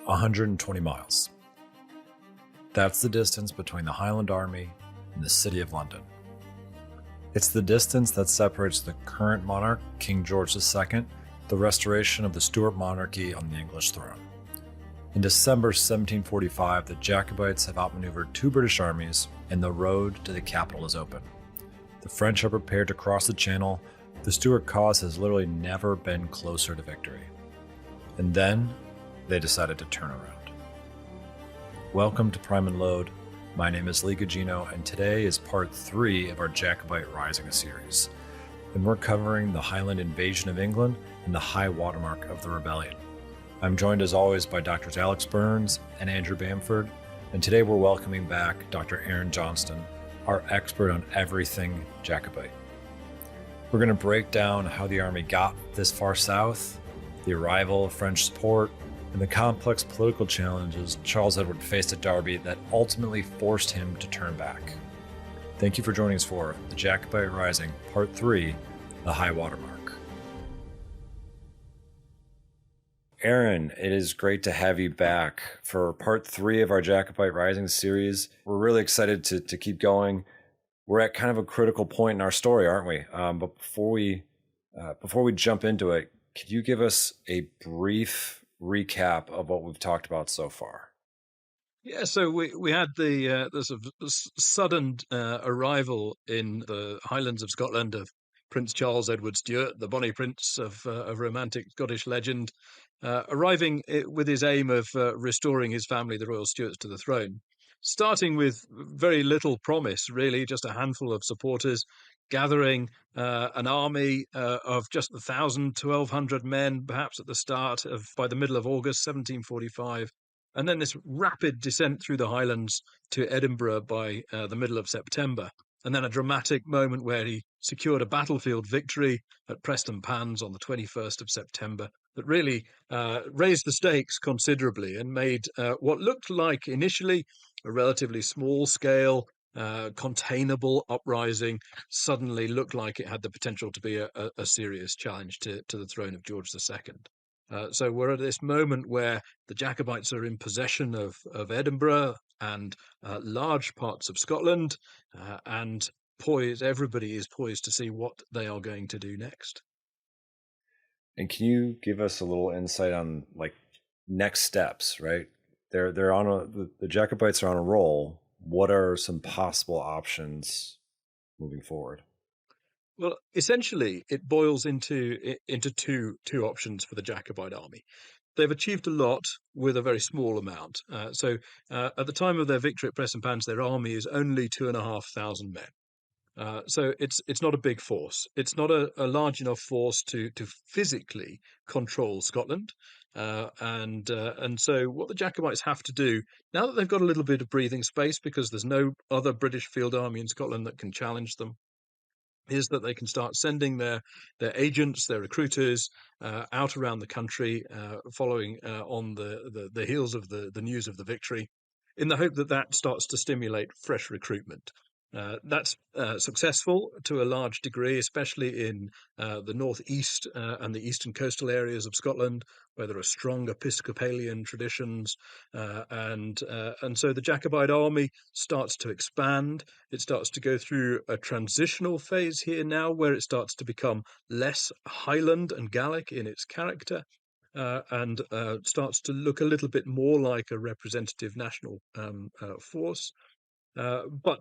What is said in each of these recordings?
120 miles. That's the distance between the Highland Army and the City of London. It's the distance that separates the current monarch, King George II, the restoration of the Stuart monarchy on the English throne. In December 1745, the Jacobites have outmaneuvered two British armies, and the road to the capital is open. The French are prepared to cross the Channel. The Stuart cause has literally never been closer to victory. And then they decided to turn around. Welcome to Prime and Load. My name is Lee Gugino, and today is part 3 of our Jacobite Rising series. And we're covering the Highland invasion of England and the high watermark of the rebellion. I'm joined as always by Drs. Alex Burns and Andrew Bamford, and today we're welcoming back Dr. Arran Johnston, our expert on everything Jacobite. We're going to break down how the army got this far south, the arrival of French support, and the complex political challenges Charles Edward faced at Derby that ultimately forced him to turn back. Thank you for joining us for the Jacobite Rising, Part 3, The High Watermark. Arran, it is great to have you back for Part 3 of our Jacobite Rising series. We're really excited to keep going. We're at kind of a critical point in our story, aren't we? But before we jump into it, could you give us a brief recap of what we've talked about so far? Yeah, so we had the sort of sudden arrival in the Highlands of Scotland of Prince Charles Edward Stuart, the bonnie prince of romantic Scottish legend, arriving with his aim of restoring his family, the Royal Stuarts, to the throne. Starting with very little promise, really, just a handful of supporters, gathering an army of just 1,000, 1,200 men, perhaps at the start of, by the middle of August 1745. And then this rapid descent through the Highlands to Edinburgh by the middle of September. And then a dramatic moment where he secured a battlefield victory at Preston Pans on the 21st of September that really raised the stakes considerably and made what looked like initially a relatively small scale, containable uprising suddenly looked like it had the potential to be a serious challenge to the throne of George II. So we're at this moment where the Jacobites are in possession of Edinburgh and large parts of Scotland, and everybody is poised to see what they are going to do next. And can you give us a little insight on next steps, right? They're on the Jacobites are on a roll. What are some possible options moving forward? Well, essentially, it boils into two options for the Jacobite army. They've achieved a lot with a very small amount. So at the time of their victory at Preston Pans, their army is only 2,500 men. So it's not a big force. It's not a large enough force to physically control Scotland. And so what the Jacobites have to do, now that they've got a little bit of breathing space because there's no other British field army in Scotland that can challenge them, is that they can start sending their agents, their recruiters, out around the country, following on the heels of the news of the victory, in the hope that starts to stimulate fresh recruitment. That's successful to a large degree, especially in the northeast and the eastern coastal areas of Scotland, where there are strong Episcopalian traditions, and so the Jacobite army starts to expand. It starts to go through a transitional phase here now, where it starts to become less Highland and Gallic in its character, and starts to look a little bit more like a representative national force. But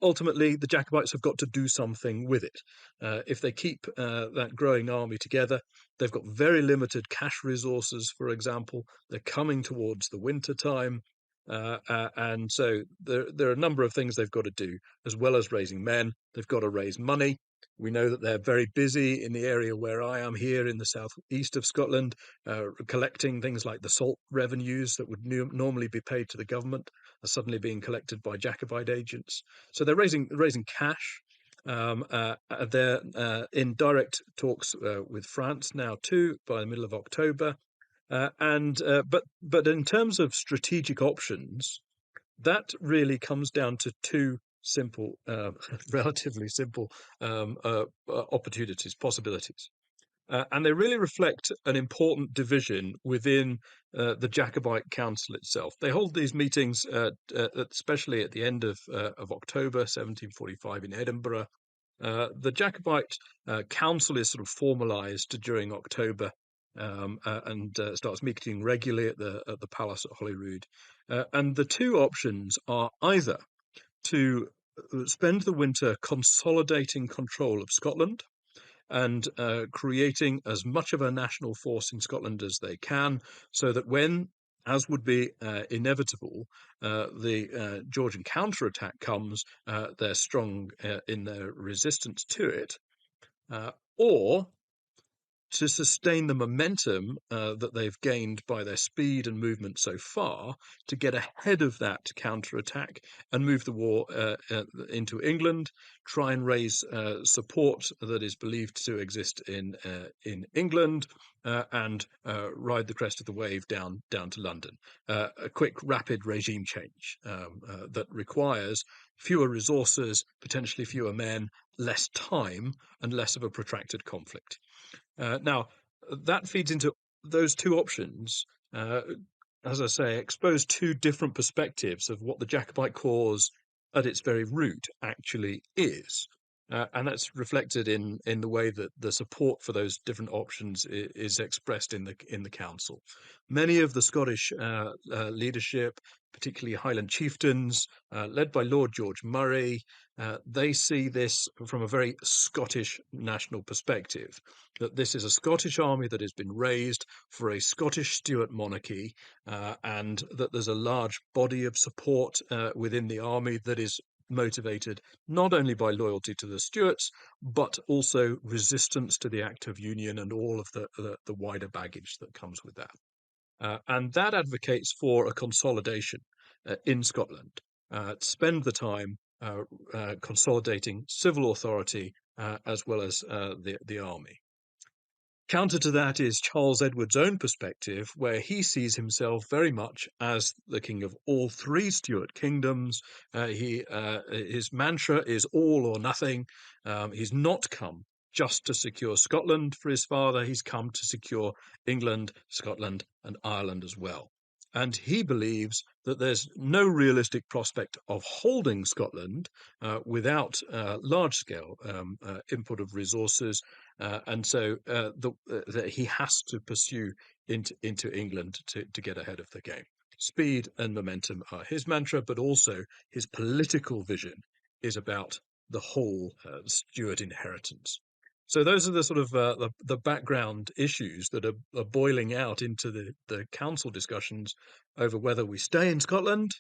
ultimately, the Jacobites have got to do something with it. If they keep that growing army together, they've got very limited cash resources, for example. They're coming towards the winter time. And so there are a number of things they've got to do, as well as raising men. They've got to raise money. We know that they're very busy in the area where I am here in the southeast of Scotland, collecting things like the salt revenues that would normally be paid to the government are suddenly being collected by Jacobite agents. So they're raising cash. They're in direct talks with France now too by the middle of October. But in terms of strategic options, that really comes down to two simple, relatively simple possibilities. and they really reflect an important division within the Jacobite Council itself. They hold these meetings, especially at the end of October 1745 in Edinburgh. The Jacobite Council is sort of formalised during October and starts meeting regularly at the palace at Holyrood. And the two options are either to spend the winter consolidating control of Scotland and creating as much of a national force in Scotland as they can, so that when, as would be inevitable, the Georgian counterattack comes, they're strong in their resistance to it, or to sustain the momentum that they've gained by their speed and movement so far, to get ahead of that counterattack and move the war into England, try and raise support that is believed to exist in England, and ride the crest of the wave down to London. A quick, rapid regime change that requires fewer resources, potentially fewer men, less time, and less of a protracted conflict. Now, that feeds into those two options, as I say, expose two different perspectives of what the Jacobite cause at its very root actually is. And that's reflected in the way that the support for those different options is expressed in the council. Many of the Scottish leadership, particularly Highland chieftains, led by Lord George Murray, they see this from a very Scottish national perspective, that this is a Scottish army that has been raised for a Scottish Stuart monarchy, and that there's a large body of support within the army that is motivated not only by loyalty to the Stuarts, but also resistance to the Act of Union and all of the wider baggage that comes with that. And that advocates for a consolidation in Scotland. Spend the time consolidating civil authority as well as the army. Counter to that is Charles Edward's own perspective, where he sees himself very much as the king of all three Stuart kingdoms. His mantra is all or nothing. He's not come just to secure Scotland for his father. He's come to secure England, Scotland, and Ireland as well. And he believes that there's no realistic prospect of holding Scotland without large-scale input of resources, and so that he has to pursue into England to get ahead of the game. Speed and momentum are his mantra, but also his political vision is about the whole Stuart inheritance. So those are the sort of the background issues that are boiling out into the council discussions over whether we stay in Scotland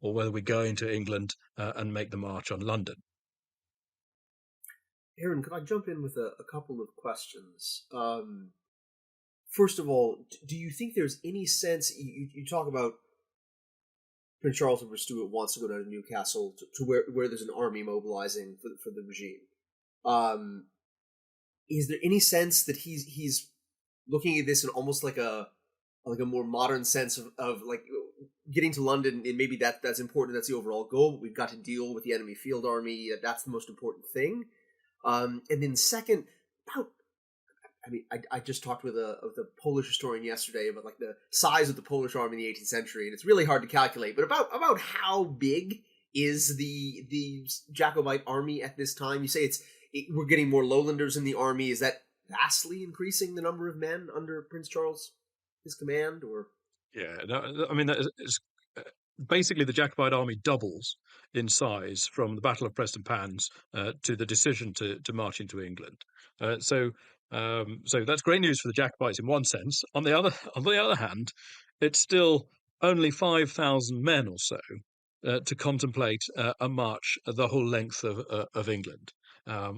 or whether we go into England and make the march on London. Aaron, could I jump in with a couple of questions? First of all, do you think there's any sense, you talk about Prince Charles Edward Stuart wants to go down to Newcastle to where there's an army mobilizing for the regime. Is there any sense that he's looking at this in almost like a more modern sense of like getting to London, and maybe that's important, that's the overall goal, but we've got to deal with the enemy field army, that's the most important thing? And then second, I just talked with a Polish historian yesterday about like the size of the Polish army in the 18th century, and it's really hard to calculate, but about how big is the Jacobite army at this time? You say we're getting more lowlanders in the army. Is that vastly increasing the number of men under Prince Charles, his command, or? Yeah, no, I mean, basically the Jacobite army doubles in size from the Battle of Prestonpans to the decision to march into England. So that's great news for the Jacobites in one sense. On the other hand, it's still only 5,000 men or so to contemplate a march the whole length of England.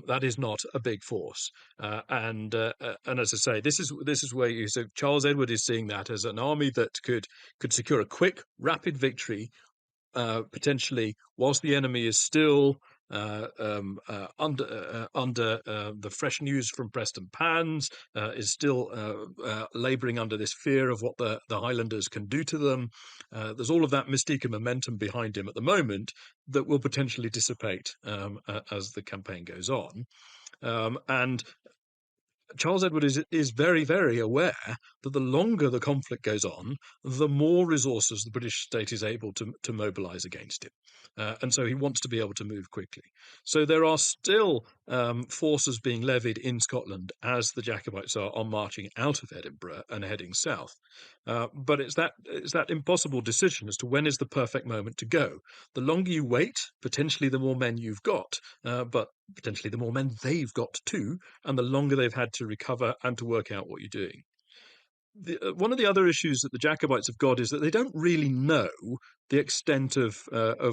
That is not a big force, and as I say, this is where Charles Edward is seeing that as an army that could secure a quick, rapid victory, potentially whilst the enemy is still under the fresh news from Prestonpans, is still labouring under this fear of what the Highlanders can do to them. There's all of that mystique and momentum behind him at the moment that will potentially dissipate as the campaign goes on. And Charles Edward is very, very aware that the longer the conflict goes on, the more resources the British state is able to mobilise against it. And so he wants to be able to move quickly. So there are still forces being levied in Scotland as the Jacobites are marching out of Edinburgh and heading south. But it's that impossible decision as to when is the perfect moment to go. The longer you wait, potentially the more men you've got, but potentially the more men they've got too, and the longer they've had to recover and to work out what you're doing. One of the other issues that the Jacobites have got is that they don't really know the extent of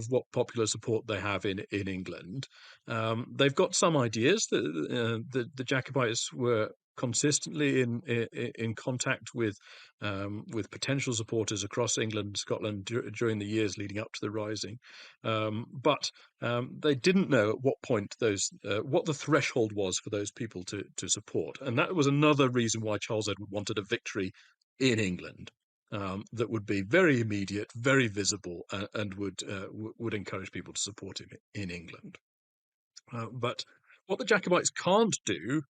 what popular support they have in England. They've got some ideas that the Jacobites were consistently in contact with potential supporters across England and Scotland during the years leading up to the Rising, but they didn't know at what point what the threshold was for those people to support, and that was another reason why Charles Edward wanted a victory in England. That would be very immediate, very visible, and would encourage people to support him in England. But what the Jacobites can't do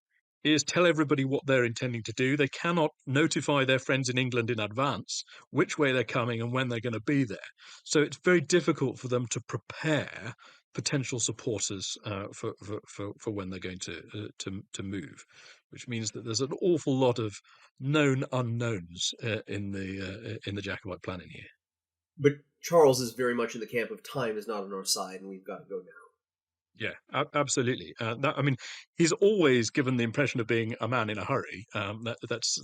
is tell everybody what they're intending to do. They cannot notify their friends in England in advance which way they're coming and when they're going to be there. So it's very difficult for them to prepare potential supporters for when they're going to move, which means that there's an awful lot of known unknowns in the Jacobite planning here. But Charles is very much in the camp of time is not on our side, and we've got to go now. Yeah, absolutely. He's always given the impression of being a man in a hurry. That's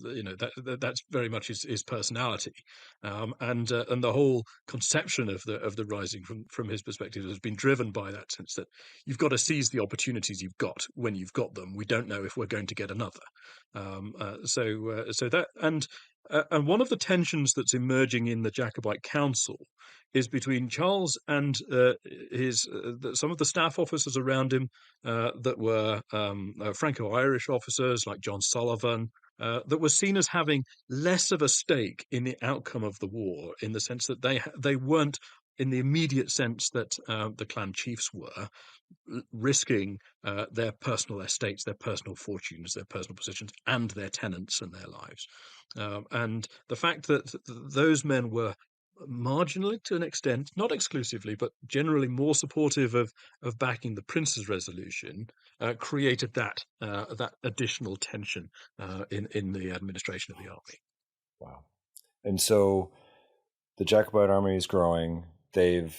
very much his personality, and the whole conception of the Rising from his perspective has been driven by that sense that you've got to seize the opportunities you've got when you've got them. We don't know if we're going to get another. And one of the tensions that's emerging in the Jacobite Council is between Charles and some of the staff officers around him that were Franco-Irish officers like John Sullivan, that were seen as having less of a stake in the outcome of the war, in the sense that they weren't, in the immediate sense that the clan chiefs were, risking their personal estates, their personal fortunes, their personal positions, and their tenants and their lives. And the fact that those men were marginally, to an extent, not exclusively, but generally more supportive of backing the Prince's resolution, created that additional tension in the administration of the army. Wow. And so the Jacobite army is growing. They've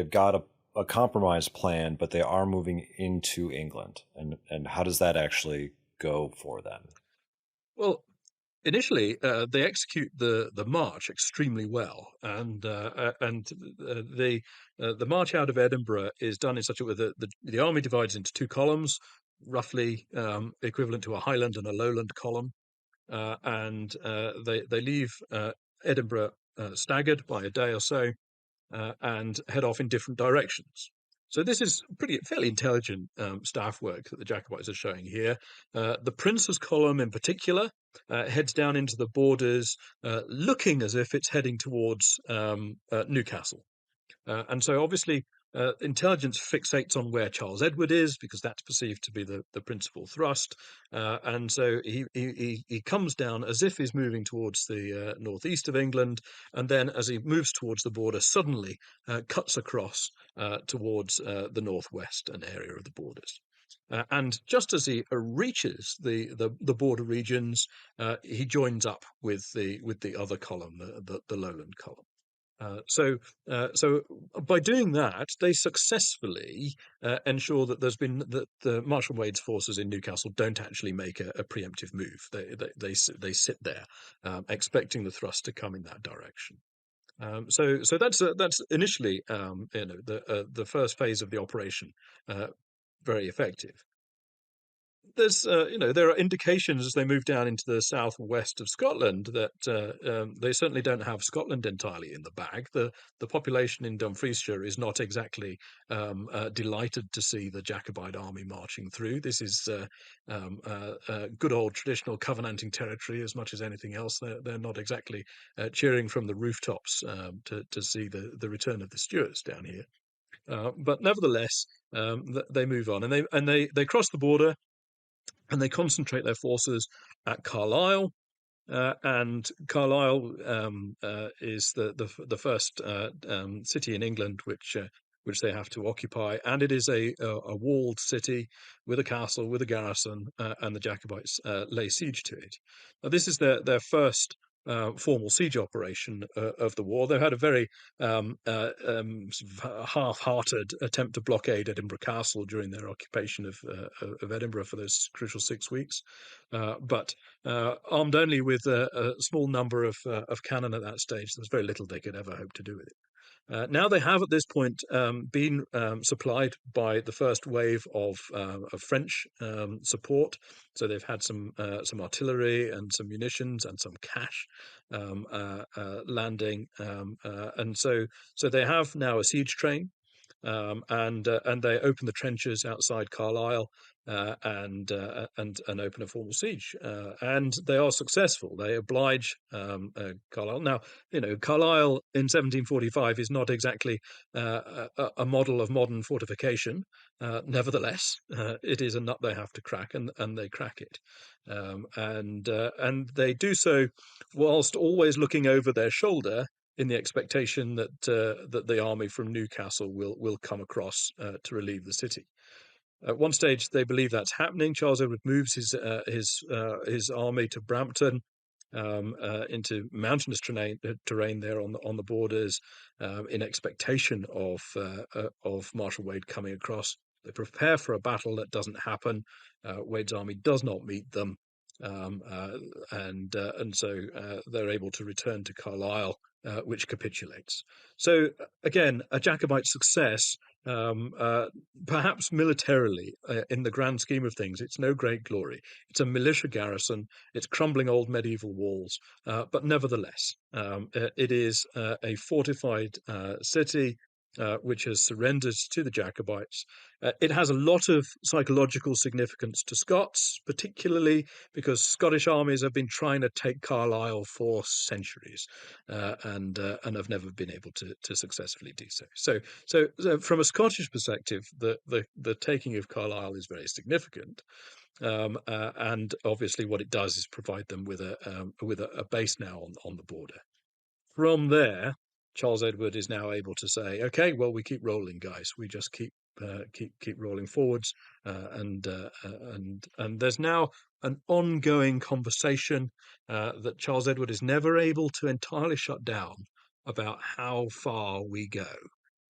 got a compromise plan, but they are moving into England. And how does that actually go for them? Well, initially, they execute the march extremely well, and the march out of Edinburgh is done in such a way that the army divides into two columns, roughly equivalent to a Highland and a Lowland column, and they leave Edinburgh staggered by a day or so, and head off in different directions. So this is fairly intelligent staff work that the Jacobites are showing here. The Prince's column in particular heads down into the borders, looking as if it's heading towards Newcastle. And so obviously intelligence fixates on where Charles Edward is, because that's perceived to be the principal thrust. And so he comes down as if he's moving towards the northeast of England, and then as he moves towards the border, suddenly cuts across towards the northwest, an area of the borders. And just as he reaches the border regions, he joins up with the other column, the lowland column. So by doing that, they successfully ensure that the Marshal Wade's forces in Newcastle don't actually make a preemptive move. They sit there, expecting the thrust to come in that direction. So that's initially the first phase of the operation, very effective. There's there are indications as they move down into the southwest of Scotland that they certainly don't have Scotland entirely in the bag. The population in Dumfriesshire is not exactly delighted to see the Jacobite army marching through. This is good old traditional Covenanting territory as much as anything else. They're not exactly cheering from the rooftops to see the return of the Stuarts down here. But nevertheless, they move on, and they cross the border. and they concentrate their forces at Carlisle. And Carlisle is the first city in England which they have to occupy, and it is a walled city with a castle, with a garrison, and the Jacobites lay siege to it. Now, this is their first formal siege operation of the war. They had a very sort of half-hearted attempt to blockade Edinburgh Castle during their occupation of Edinburgh for those crucial 6 weeks, but armed only with a small number of cannon at that stage, there's very little they could ever hope to do with it. Now they have at this point been supplied by the first wave of French support, so they've had some artillery and some munitions and some cash landing, and so they have now a siege train. And they open the trenches outside Carlisle and open a formal siege, and they are successful. They oblige Carlisle. Now, Carlisle in 1745 is not exactly a model of modern fortification. Nevertheless, it is a nut they have to crack, and they crack it, and they do so whilst always looking over their shoulder, in the expectation that the army from Newcastle will come across to relieve the city. At one stage, they believe that's happening. Charles Edward moves his army to Brampton, into mountainous terrain there on the borders, in expectation of Marshal Wade coming across. They prepare for a battle that doesn't happen. Wade's army does not meet them, and so they're able to return to Carlisle, which capitulates. So again, a Jacobite success, perhaps militarily, in the grand scheme of things, it's no great glory. It's a militia garrison, it's crumbling old medieval walls, but nevertheless, it is a fortified city which has surrendered to the Jacobites. It has a lot of psychological significance to Scots, particularly because Scottish armies have been trying to take Carlisle for centuries, and have never been able to successfully do so. So from a Scottish perspective, the taking of Carlisle is very significant, and obviously what it does is provide them with a base now on the border. From there, Charles Edward is now able to say, "Okay, well, we keep rolling, guys. We just keep rolling forwards," and there's now an ongoing conversation that Charles Edward is never able to entirely shut down about how far we go,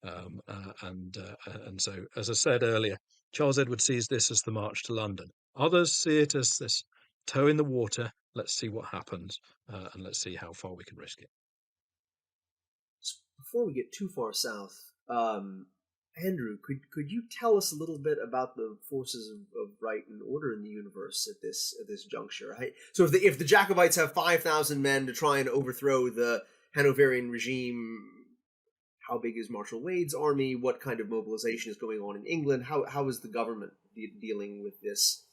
and so, as I said earlier, Charles Edward sees this as the march to London. Others see it as this toe in the water. Let's see what happens, and let's see how far we can risk it. Before we get too far south, Andrew, could you tell us a little bit about the forces of right and order in the universe at this juncture? Right? So if the Jacobites have 5,000 men to try and overthrow the Hanoverian regime, how big is Marshal Wade's army? What kind of mobilization is going on in England? How is the government dealing with this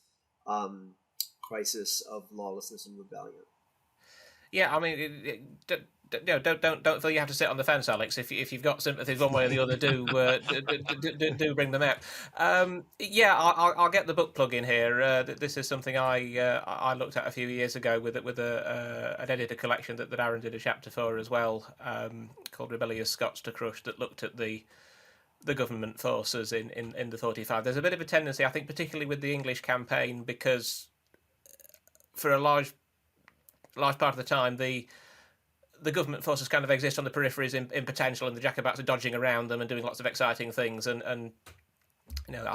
crisis of lawlessness and rebellion? Yeah, I mean, don't feel you have to sit on the fence, Alex. If you've got sympathies one way or the other, do bring them out. Yeah, I'll get the book plug in here. This is something I looked at a few years ago with an editor collection that Arran did a chapter for as well, called "Rebellious Scots to Crush," that looked at the government forces in the 45. There's a bit of a tendency, I think, particularly with the English campaign, because for a large part of the time, the government forces kind of exist on the peripheries in potential, and the Jacobites are dodging around them and doing lots of exciting things. And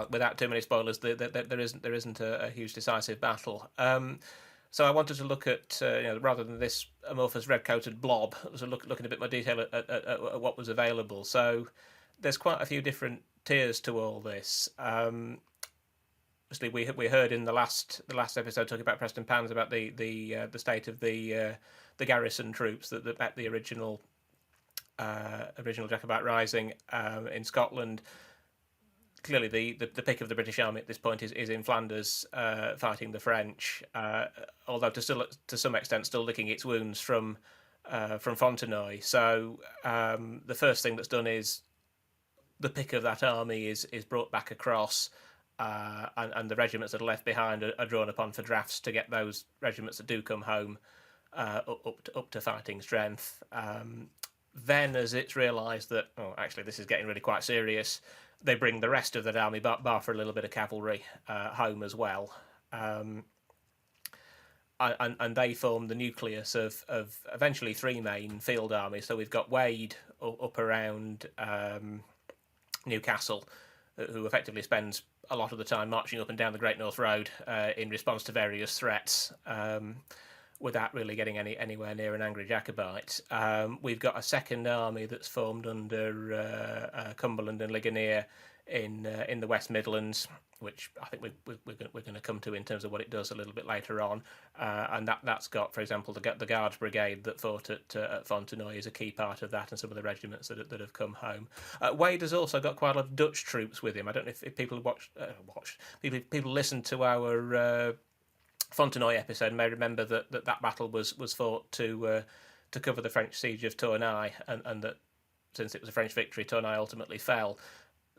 without too many spoilers, there isn't a huge decisive battle. So I wanted to look at, rather than this amorphous red-coated blob, so looking a bit more detail at what was available. So there's quite a few different tiers to all this. Obviously, we heard in the last episode talking about Preston Pans about the state of the garrison troops that met the original Jacobite rising in Scotland. Clearly, the pick of the British Army at this point is in Flanders, fighting the French, although to some extent still licking its wounds from Fontenoy. So the first thing that's done is the pick of that army is brought back across, and the regiments that are left behind are drawn upon for drafts to get those regiments that do come home up to fighting strength. Then, as it's realised that, actually this is getting really quite serious, they bring the rest of that army, bar for a little bit of cavalry, home as well. And they form the nucleus of eventually three main field armies. So we've got Wade up around Newcastle, who effectively spends a lot of the time marching up and down the Great North Road in response to various threats, without really getting anywhere near an angry Jacobite. We've got a second army that's formed under Cumberland and Ligonier in the West Midlands, which I think we're going to come to in terms of what it does a little bit later on. And that's got, for example, the Guards Brigade that fought at Fontenoy is a key part of that, and some of the regiments that have come home. Wade has also got quite a lot of Dutch troops with him. I don't know if people people listened to our Fontenoy episode may remember that battle was fought to cover the French siege of Tournai, and that since it was a French victory, Tournai ultimately fell.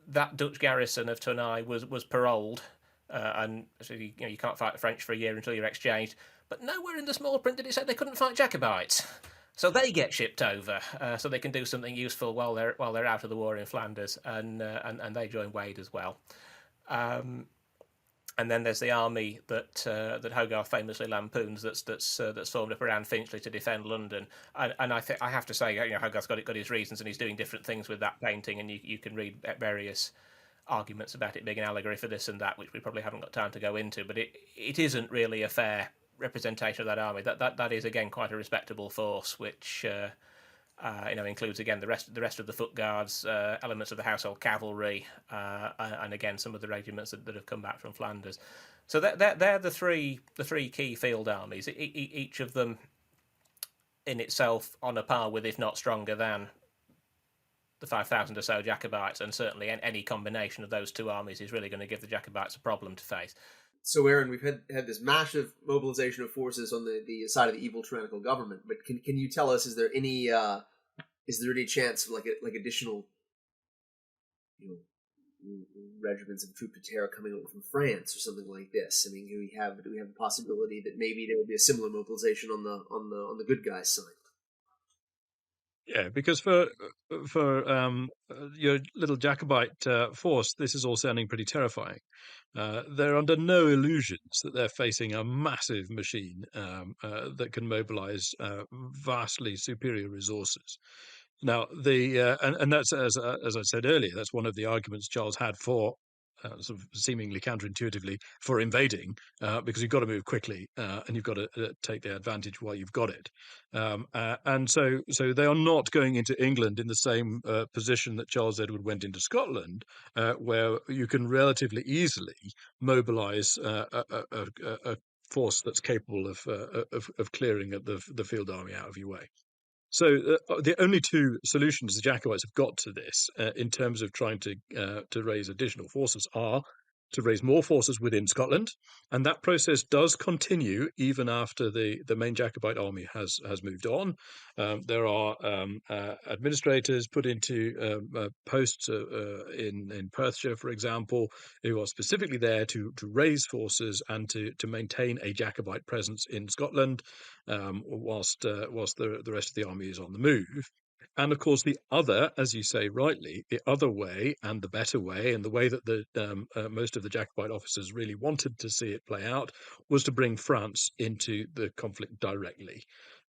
That Dutch garrison of Tournai was paroled, and so you can't fight the French for a year until you're exchanged. But nowhere in the small print did it say they couldn't fight Jacobites. So they get shipped over, so they can do something useful while they're out of the war in Flanders, and they join Wade as well. And then there's the army that Hogarth famously lampoons that's formed up around Finchley to defend London. And I have to say, Hogarth's got his reasons, and he's doing different things with that painting, and you can read various arguments about it being an allegory for this and that, which we probably haven't got time to go into. But it isn't really a fair representation of that army. That is again quite a respectable force, which includes again the rest of the foot guards, elements of the household cavalry, and again some of the regiments that have come back from Flanders. So they're the three key field armies. Each of them in itself on a par with, if not stronger than, the 5,000 or so Jacobites, and certainly any combination of those two armies is really going to give the Jacobites a problem to face. So, Aaron, we've had this massive mobilization of forces on the side of the evil tyrannical government, but can you tell us, is there any chance of like additional regiments of troop de terre coming over from France or something like this? I mean, do we have the possibility that maybe there will be a similar mobilization on the good guys' side? Yeah, because for your little Jacobite force, this is all sounding pretty terrifying. They're under no illusions that they're facing a massive machine that can mobilize vastly superior resources. Now, and that's as I said earlier, that's one of the arguments Charles had for sort of seemingly counterintuitively for invading, because you've got to move quickly and you've got to take the advantage while you've got it. And so they are not going into England in the same position that Charles Edward went into Scotland, where you can relatively easily mobilise a force that's capable of clearing the field army out of your way. So the only two solutions the Jacobites have got to this, in terms of trying to raise additional forces, are to raise more forces within Scotland, and that process does continue even after the main Jacobite army has moved on. There are administrators put into posts in Perthshire, for example, who are specifically there to raise forces and to maintain a Jacobite presence in Scotland, whilst the rest of the army is on the move. And of course, the other, as you say rightly, the other way and the better way, and the way that the most of the Jacobite officers really wanted to see it play out, was to bring France into the conflict directly.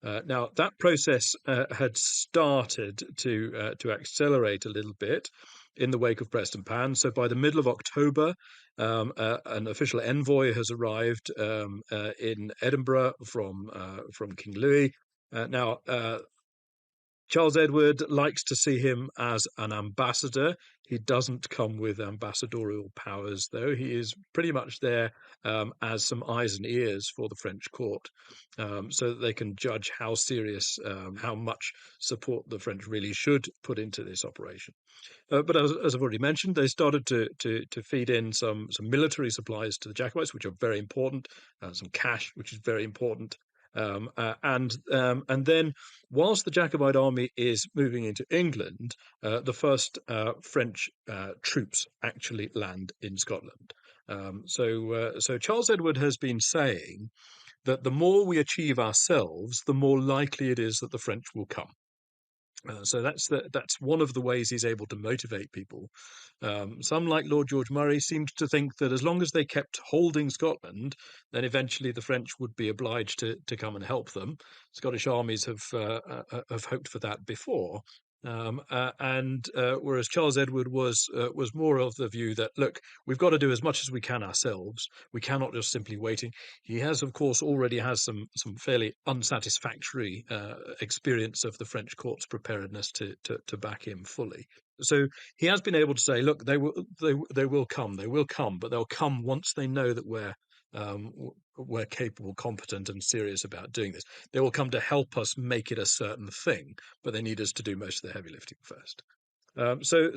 Now, that process had started to accelerate a little bit in the wake of Prestonpans. So by the middle of October, an official envoy has arrived in Edinburgh from King Louis. Now, Charles Edward likes to see him as an ambassador. He doesn't come with ambassadorial powers, though. He is pretty much there as some eyes and ears for the French court, so that they can judge how serious, how much support the French really should put into this operation. But as I've already mentioned, they started to feed in some military supplies to the Jacobites, which are very important, some cash, which is very important. And then, whilst the Jacobite army is moving into England, the first French troops actually land in Scotland. So Charles Edward has been saying that the more we achieve ourselves, the more likely it is that the French will come. So that's one of the ways he's able to motivate people. Some, like Lord George Murray, seemed to think that as long as they kept holding Scotland, then eventually the French would be obliged to come and help them. Scottish armies have hoped for that before. Whereas Charles Edward was more of the view that, look, we've got to do as much as we can ourselves. We cannot just simply waiting. He has, of course, already has some fairly unsatisfactory experience of the French court's preparedness to back him fully. So he has been able to say, look, they will come, but they'll come once they know that we're capable, competent, and serious about doing this. They will come to help us make it a certain thing, but they need us to do most of the heavy lifting first. So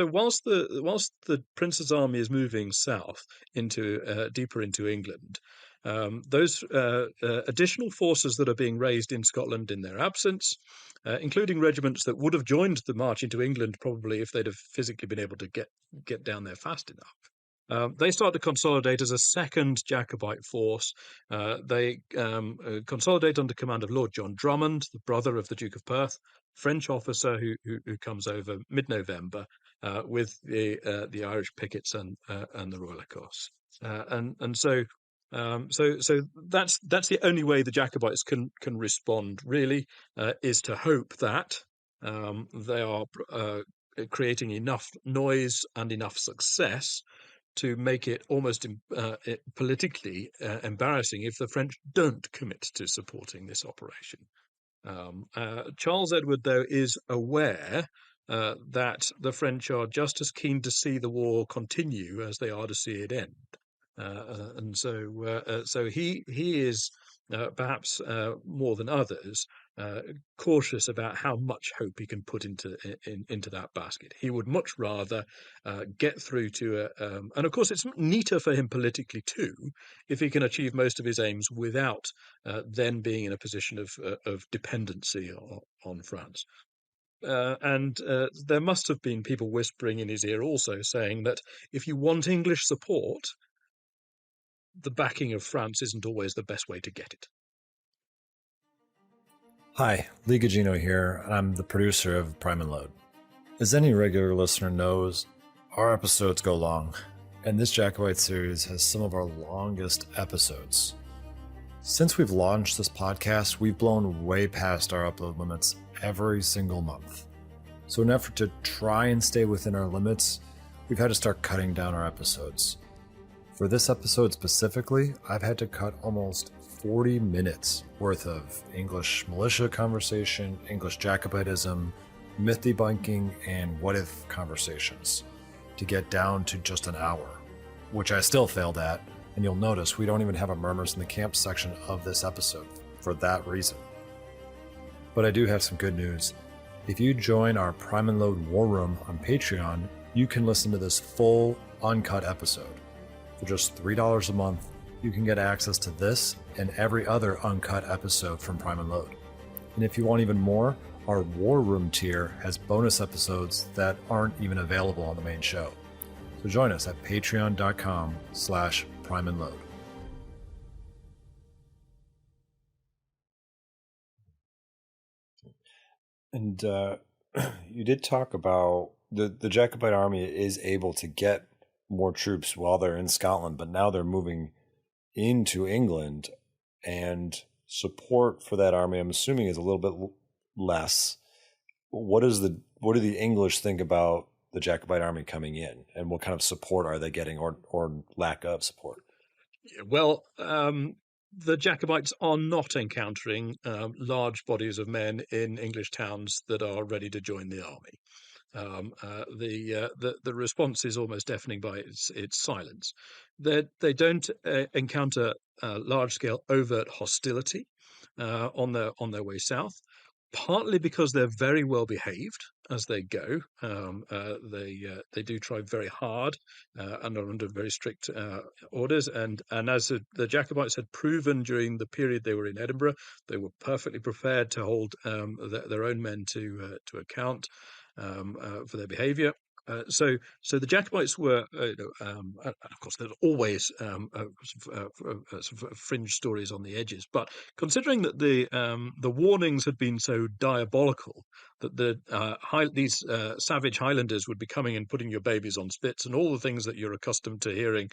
whilst the Prince's army is moving south into deeper into England, those additional forces that are being raised in Scotland in their absence, including regiments that would have joined the march into England probably if they'd have physically been able to get down there fast enough. They start to consolidate as a second Jacobite force. They consolidate under command of Lord John Drummond, the brother of the Duke of Perth, French officer who comes over mid-November with the Irish pickets and the Royal Ecosse. So that's the only way the Jacobites can respond, really, is to hope that they are creating enough noise and enough success to make it almost politically embarrassing if the French don't commit to supporting this operation. Charles Edward, though, is aware that the French are just as keen to see the war continue as they are to see it end. So he is perhaps more than others cautious about how much hope he can put into that basket. He would much rather get through to and of course it's neater for him politically too if he can achieve most of his aims without then being in a position of dependency on France. There must have been people whispering in his ear also saying that if you want English support, the backing of France isn't always the best way to get it. Hi, Lee Gugino here, and I'm the producer of Prime and Load. As any regular listener knows, our episodes go long, and this Jacobite series has some of our longest episodes. Since we've launched this podcast, we've blown way past our upload limits every single month. So in an effort to try and stay within our limits, we've had to start cutting down our episodes. For this episode specifically, I've had to cut almost 40 minutes worth of English militia conversation, English Jacobitism, myth debunking, and what-if conversations to get down to just an hour, which I still failed at, and you'll notice we don't even have a Murmurs in the Camp section of this episode for that reason. But I do have some good news. If you join our Prime and Load War Room on Patreon, you can listen to this full, uncut episode. For just $3 a month, you can get access to this and every other uncut episode from Prime and Load. And if you want even more, our War Room tier has bonus episodes that aren't even available on the main show. So join us at patreon.com/Prime and Load. And you did talk about the Jacobite army is able to get more troops while they're in Scotland, but now they're moving into England, and support for that army, I'm assuming, is a little bit less. What do the English think about the Jacobite army coming in, and what kind of support are they getting, or lack of support? Well, the Jacobites are not encountering large bodies of men in English towns that are ready to join the army. The response is almost deafening by its silence. They don't encounter large-scale overt hostility on their way south, partly because they're very well behaved as they go. They do try very hard and are under very strict orders. And as the Jacobites had proven during the period they were in Edinburgh, they were perfectly prepared to hold their own men to account for their behaviour. So the Jacobites were, and of course, there's always sort of fringe stories on the edges. But considering that the warnings had been so diabolical that these savage Highlanders would be coming and putting your babies on spits and all the things that you're accustomed to hearing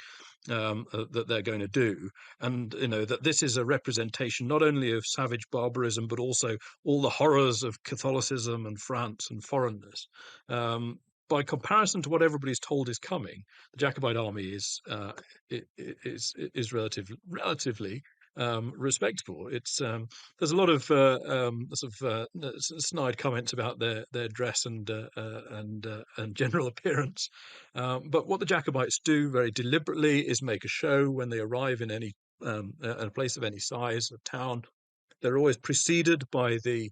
that they're going to do, and that this is a representation not only of savage barbarism but also all the horrors of Catholicism and France and foreigners. By comparison to what everybody's told is coming, the Jacobite army is relatively respectable. There's a lot of snide comments about their dress and general appearance, but what the Jacobites do very deliberately is make a show when they arrive in any a place of any size, a town. They're always preceded by the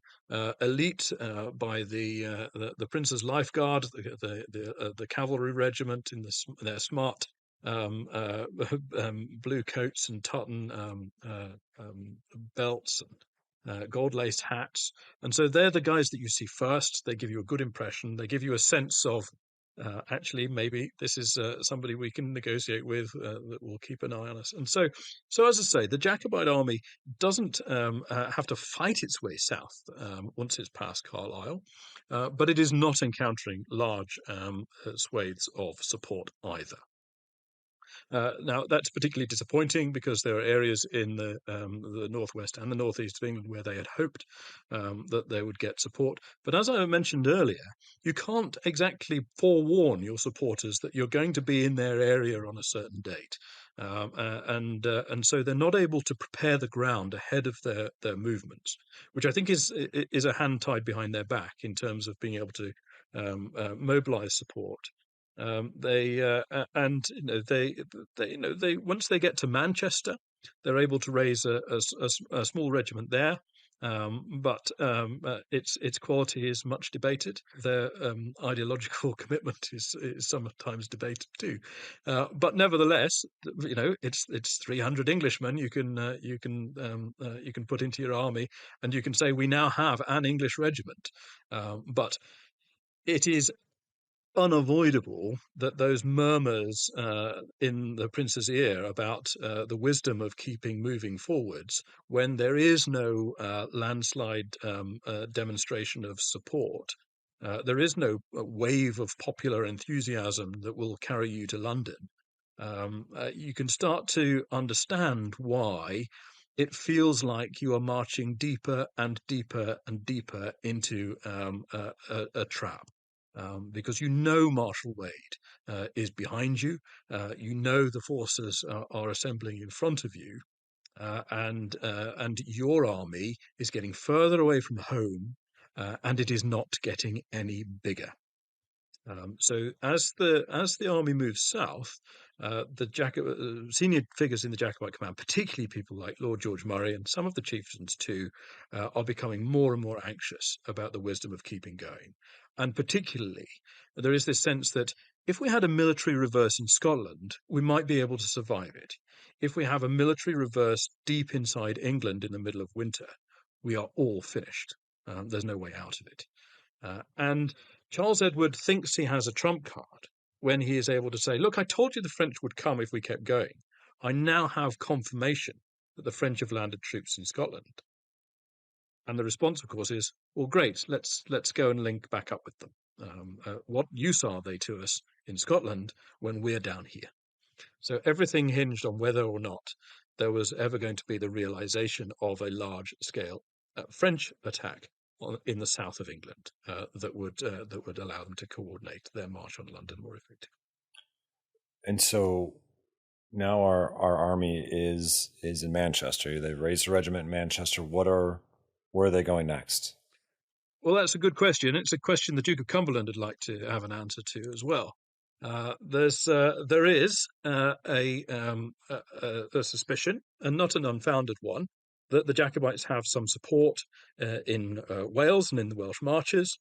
elite, by the Prince's Life Guard, the cavalry regiment in their smart blue coats and tartan belts and gold-laced hats. And so they're the guys that you see first. They give you a good impression. They give you a sense of, actually, maybe this is somebody we can negotiate with that will keep an eye on us. And so as I say, the Jacobite army doesn't have to fight its way south once it's past Carlisle, but it is not encountering large swathes of support either. Now, that's particularly disappointing because there are areas in the northwest and the northeast of England where they had hoped that they would get support. But as I mentioned earlier, you can't exactly forewarn your supporters that you're going to be in their area on a certain date. And so they're not able to prepare the ground ahead of their movements, which I think is a hand tied behind their back in terms of being able to mobilize support. They once they get to Manchester, they're able to raise a small regiment there, but its quality is much debated. Their ideological commitment is sometimes debated too, but nevertheless, it's 300 Englishmen you can put into your army, and you can say we now have an English regiment, but it is unavoidable that those murmurs in the prince's ear about the wisdom of keeping moving forwards when there is no landslide demonstration of support, there is no wave of popular enthusiasm that will carry you to London. You can start to understand why it feels like you are marching deeper and deeper and deeper into a trap. Because Marshal Wade is behind you, the forces are assembling in front of you, and your army is getting further away from home, and it is not getting any bigger. So as the army moves south, the senior figures in the Jacobite command, particularly people like Lord George Murray and some of the chieftains too, are becoming more and more anxious about the wisdom of keeping going. And particularly, there is this sense that if we had a military reverse in Scotland, we might be able to survive it. If we have a military reverse deep inside England in the middle of winter, we are all finished. There's no way out of it. And Charles Edward thinks he has a trump card when he is able to say, look, I told you the French would come if we kept going. I now have confirmation that the French have landed troops in Scotland. And the response, of course, is, well, great, let's go and link back up with them. What use are they to us in Scotland when we're down here? So everything hinged on whether or not there was ever going to be the realization of a large-scale French attack in the south of England that would allow them to coordinate their march on London more effectively. And so now our army is in Manchester. They've raised a regiment in Manchester. Where are they going next? Well, that's a good question. It's a question the Duke of Cumberland would like to have an answer to as well. There is a suspicion, and not an unfounded one, that the Jacobites have some support in Wales and in the Welsh Marches,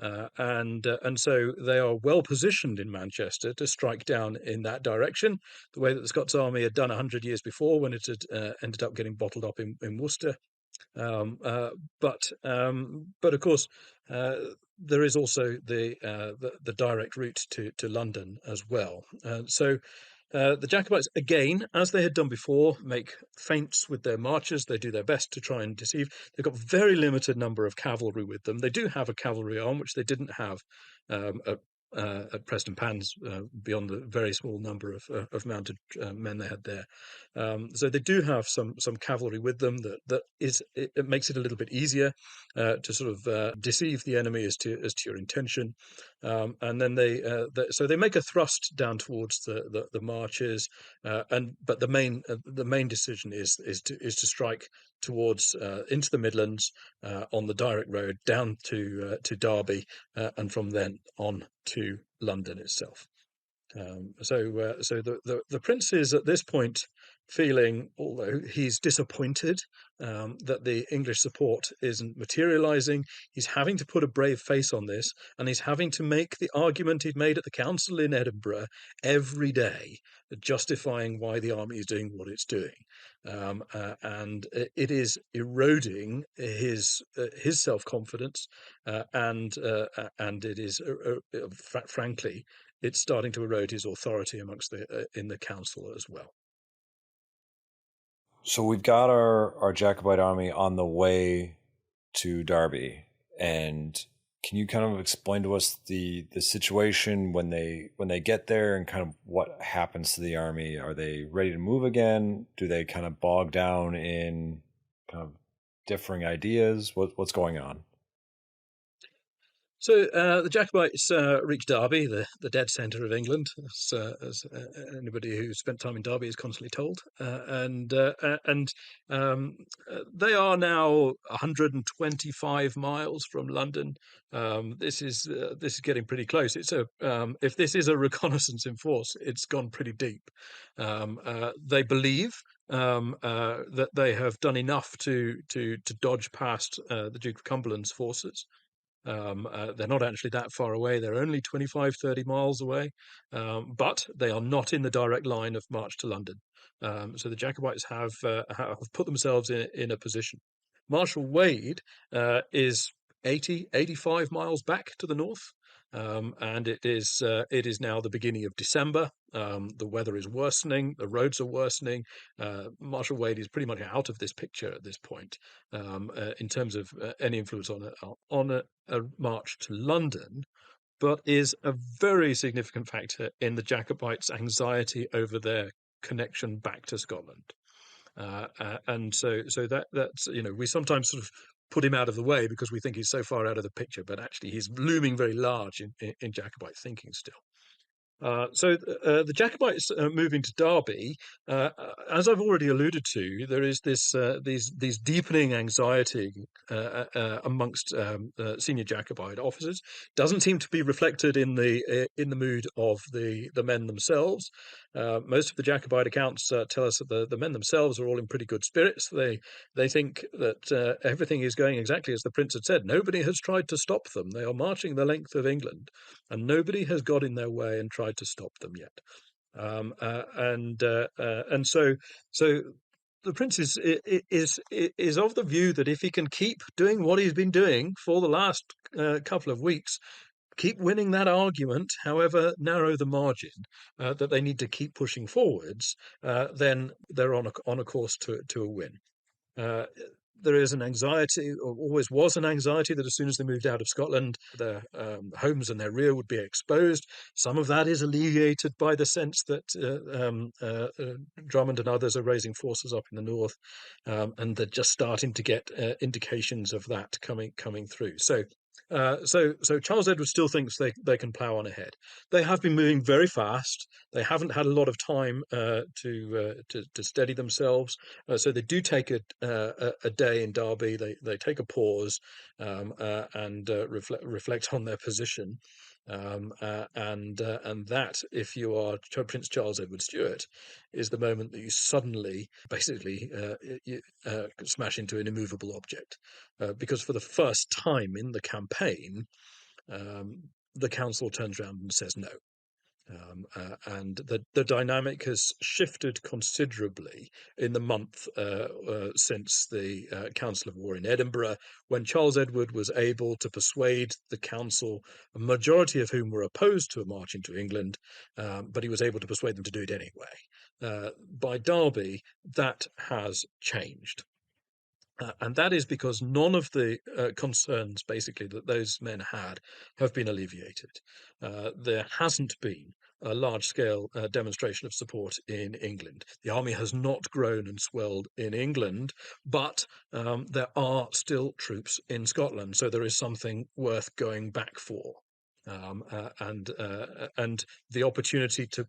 and so they are well positioned in Manchester to strike down in that direction, the way that the Scots army had done 100 years before when it had ended up getting bottled up in Worcester. But of course, there is also the direct route to London as well. So the Jacobites, again, as they had done before, make feints with their marches. They do their best to try and deceive. They've got very limited number of cavalry with them. They do have a cavalry arm, which they didn't have at Prestonpans, beyond the very small number of mounted men they had there. So they do have some cavalry with them. It makes it a little bit easier to sort of deceive the enemy as to your intention. And then they make a thrust down towards the marches, but the main decision is to strike towards into the Midlands on the direct road down to Derby, and from then on to London itself. So the prince is at this point feeling, although he's disappointed that the English support isn't materializing, he's having to put a brave face on this, and he's having to make the argument he'd made at the council in Edinburgh every day, justifying why the army is doing what it's doing. And it is eroding his self-confidence, and it is frankly, it's starting to erode his authority amongst in the council as well. So we've got our Jacobite army on the way to Derby, and can you kind of explain to us the situation when they get there and kind of what happens to the army? Are they ready to move again? Do they kind of bog down in kind of differing ideas? What's going on? So the Jacobites reach Derby, the dead centre of England, as anybody who spent time in Derby is constantly told, and they are now 125 miles from London. This is getting pretty close. It's if this is a reconnaissance in force, it's gone pretty deep. They believe that they have done enough to dodge past the Duke of Cumberland's forces. They're not actually that far away. They're only 25-30 miles away, but they are not in the direct line of march to London. So the Jacobites have put themselves in a position. Marshal Wade is 85 miles back to the north, and it is now the beginning of December. The weather is worsening, the roads are worsening. Marshal Wade is pretty much out of this picture at this point, in terms of any influence on a march to London, but is a very significant factor in the Jacobites' anxiety over their connection back to Scotland. And so that's, we sometimes sort of put him out of the way because we think he's so far out of the picture, but actually he's looming very large in Jacobite thinking still. So the Jacobites moving to Derby, as I've already alluded to, there is these deepening anxiety amongst senior Jacobite officers. Doesn't seem to be reflected in the mood of the men themselves. Most of the Jacobite accounts tell us that the men themselves are all in pretty good spirits. They think that everything is going exactly as the Prince had said. Nobody has tried to stop them. They are marching the length of England, and nobody has got in their way and tried to stop them yet. And so the Prince is of the view that if he can keep doing what he's been doing for the last couple of weeks, keep winning that argument, however narrow the margin, that they need to keep pushing forwards, then they're on a course to a win. There is an anxiety, or always was an anxiety, that as soon as they moved out of Scotland, their homes and their rear would be exposed. Some of that is alleviated by the sense that Drummond and others are raising forces up in the north, and they're just starting to get indications of that coming through. So Charles Edward still thinks they can plough on ahead. They have been moving very fast. They haven't had a lot of time to steady themselves. So they do take a day in Derby. They take a pause and reflect on their position. And that, if you are Prince Charles Edward Stuart, is the moment that you suddenly, basically, smash into an immovable object, because for the first time in the campaign, the council turns around and says no. And the dynamic has shifted considerably in the month since the Council of War in Edinburgh, when Charles Edward was able to persuade the council, a majority of whom were opposed to a march into England, but he was able to persuade them to do it anyway. By Derby, that has changed. And that is because none of the concerns, basically, that those men had have been alleviated. There hasn't been a large-scale demonstration of support in England. The army has not grown and swelled in England, but there are still troops in Scotland, so there is something worth going back for. And the opportunity to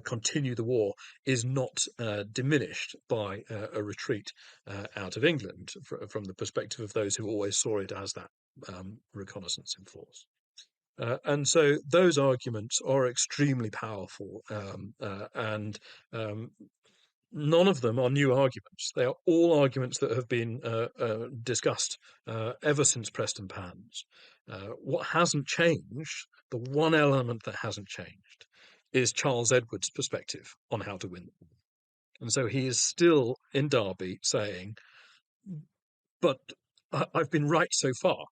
continue the war is not diminished by a retreat out of England from the perspective of those who always saw it as that reconnaissance in force. And so those arguments are extremely powerful, and none of them are new arguments. They are all arguments that have been discussed ever since Preston Pans. What hasn't changed, the one element that hasn't changed, is Charles Edward's perspective on how to win. And so he is still in Derby saying, but I've been right so far.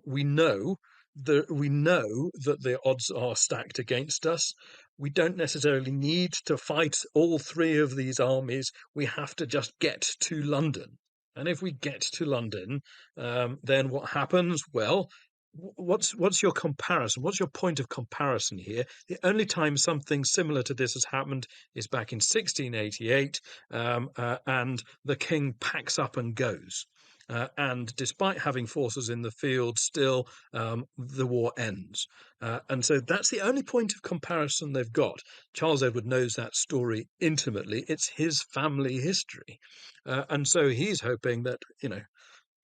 We know that the odds are stacked against us. We don't necessarily need to fight all three of these armies. We have to just get to London. And if we get to London, then what happens? Well, what's your comparison? What's your point of comparison here? The only time something similar to this has happened is back in 1688, and the king packs up and goes. And despite having forces in the field, still the war ends. And so that's the only point of comparison they've got. Charles Edward knows that story intimately. It's his family history. And so he's hoping that,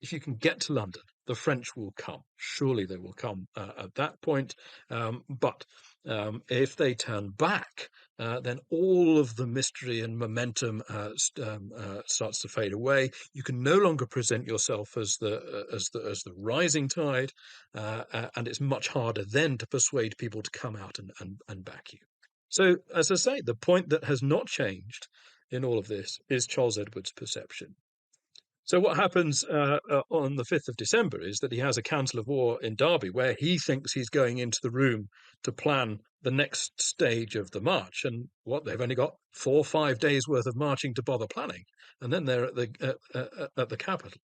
if you can get to London, the French will come. Surely they will come at that point. But if they turn back, then all of the mystery and momentum starts to fade away. You can no longer present yourself as the rising tide, and it's much harder then to persuade people to come out and back you. So, as I say, the point that has not changed in all of this is Charles Edward's perception. So what happens on the 5th of December is that he has a council of war in Derby where he thinks he's going into the room to plan the next stage of the march. And they've only got 4 or 5 days worth of marching to bother planning. And then they're at the capital.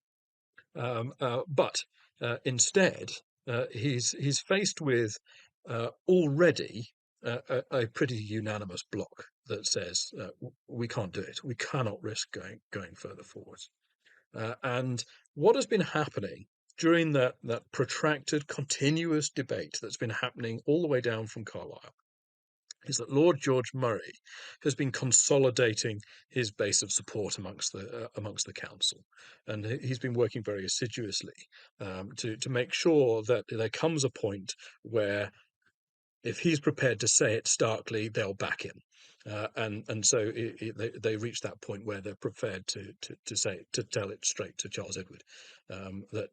But instead, he's faced with already a pretty unanimous bloc that says, we can't do it. We cannot risk going further forward. And what has been happening during that protracted, continuous debate that's been happening all the way down from Carlisle is that Lord George Murray has been consolidating his base of support amongst the council, and he's been working very assiduously to make sure that there comes a point where, if he's prepared to say it starkly, they'll back him. And so they reach that point where they're prepared to tell it straight to Charles Edward that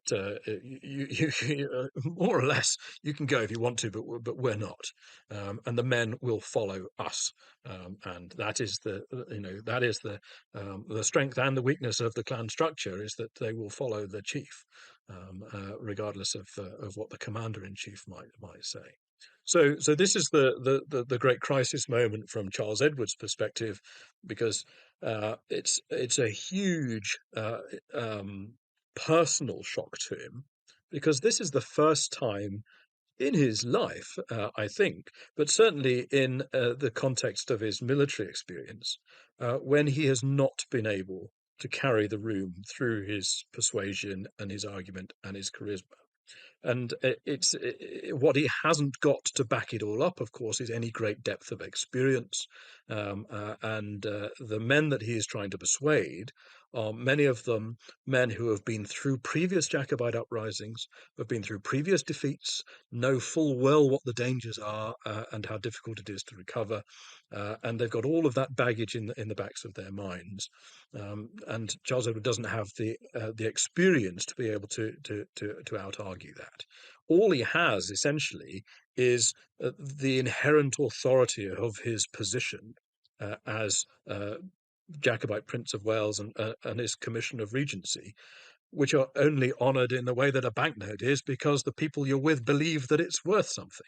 you more or less you can go if you want to, but we're not, and the men will follow us, and that is the strength and the weakness of the clan structure, is that they will follow the chief, regardless of what the commander-in-chief might say. So this is the great crisis moment from Charles Edward's perspective, because it's a huge personal shock to him, because this is the first time in his life, I think, but certainly in the context of his military experience, when he has not been able to carry the room through his persuasion and his argument and his charisma. And what he hasn't got to back it all up, of course, is any great depth of experience. And the men that he is trying to persuade are many of them men who have been through previous Jacobite uprisings, have been through previous defeats, know full well what the dangers are and how difficult it is to recover. And they've got all of that baggage in the backs of their minds. And Charles Edward doesn't have the experience to be able to out-argue that. All he has, essentially, is the inherent authority of his position as Jacobite Prince of Wales and his commission of regency, which are only honoured in the way that a banknote is, because the people you're with believe that it's worth something.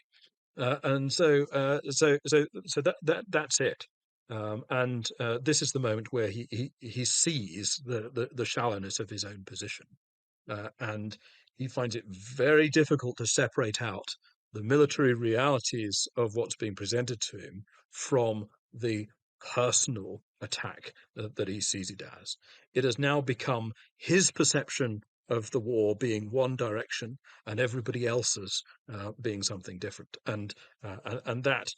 That's it. And this is the moment where he sees the shallowness of his own position, and he finds it very difficult to separate out the military realities of what's being presented to him from the personal attack that he sees it as. It has now become his perception of the war being one direction and everybody else's being something different, and that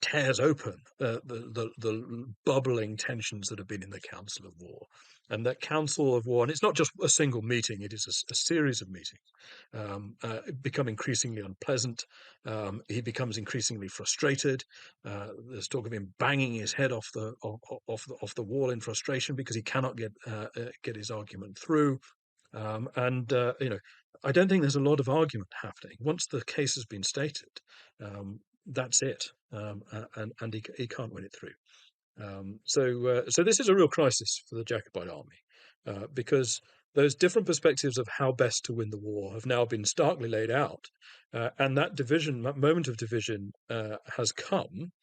tears open the bubbling tensions that have been in the Council of War. And that Council of War, and it's not just a single meeting, it is a series of meetings, become increasingly unpleasant. He becomes increasingly frustrated. There's talk of him banging his head off the wall in frustration because he cannot get his argument through. I don't think there's a lot of argument happening. Once the case has been stated, that's it, and he can't win it through. So this is a real crisis for the Jacobite army, because those different perspectives of how best to win the war have now been starkly laid out, and that moment of division, has come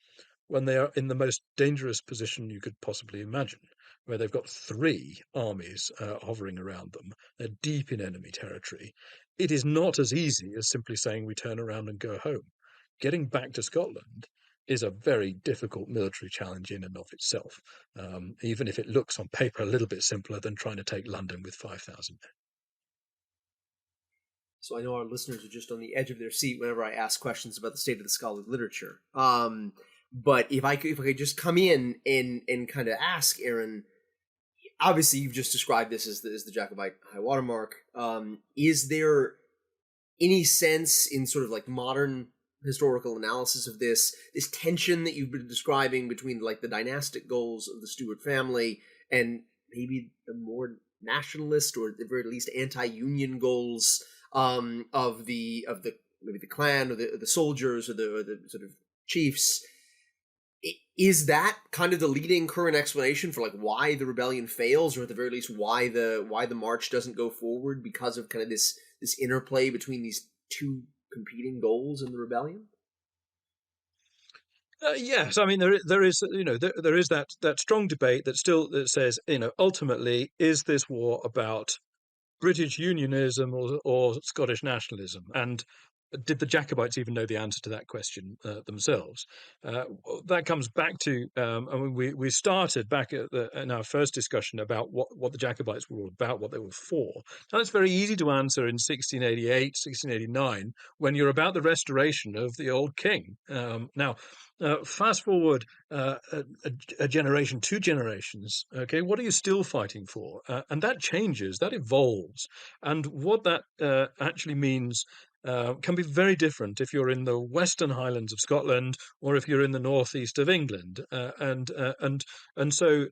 when they are in the most dangerous position you could possibly imagine, where they've got three armies hovering around them. They're deep in enemy territory. It is not as easy as simply saying we turn around and go home. Getting back to Scotland is a very difficult military challenge in and of itself, even if it looks on paper a little bit simpler than trying to take London with 5,000 men. So I know our listeners are just on the edge of their seat whenever I ask questions about the state of the Scotland literature. But if I could just come in and kind of ask Arran, obviously you've just described this as the Jacobite high watermark. Is there any sense in sort of like modern historical analysis of this tension that you've been describing between like the dynastic goals of the Stuart family and maybe the more nationalist or at the very least anti-union goals of the maybe the clan or the soldiers or the sort of chiefs? Is that kind of the leading current explanation for like why the rebellion fails, or at the very least why the march doesn't go forward, because of kind of this interplay between these two competing goals in the rebellion? Yes, I mean there is there is that strong debate that says ultimately, is this war about British unionism or Scottish nationalism? And did the Jacobites even know the answer to that question themselves? That comes back to, we started back in our first discussion about what the Jacobites were all about, what they were for. Now, it's very easy to answer in 1688, 1689, when you're about the restoration of the old king. Fast forward a generation, two generations, okay, what are you still fighting for? And that changes, that evolves. And what that actually means can be very different if you're in the Western Highlands of Scotland or if you're in the northeast of England, so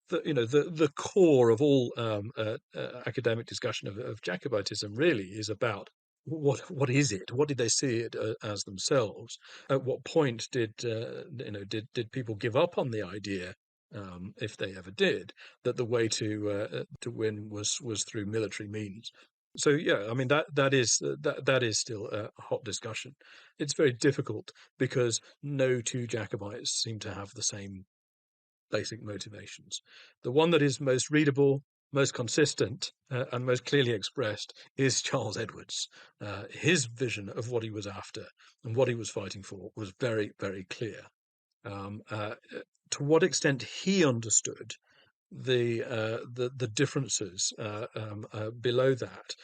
the core of all academic discussion of Jacobitism really is about what is it? What did they see it as themselves? At what point did people give up on the idea, if they ever did, that the way to win was through military means? So yeah, I mean that is still a hot discussion. It's very difficult because no two Jacobites seem to have the same basic motivations. The one that is most readable, most consistent, and most clearly expressed is Charles Edward's. His vision of what he was after and what he was fighting for was very, very clear. To what extent he understood the differences below that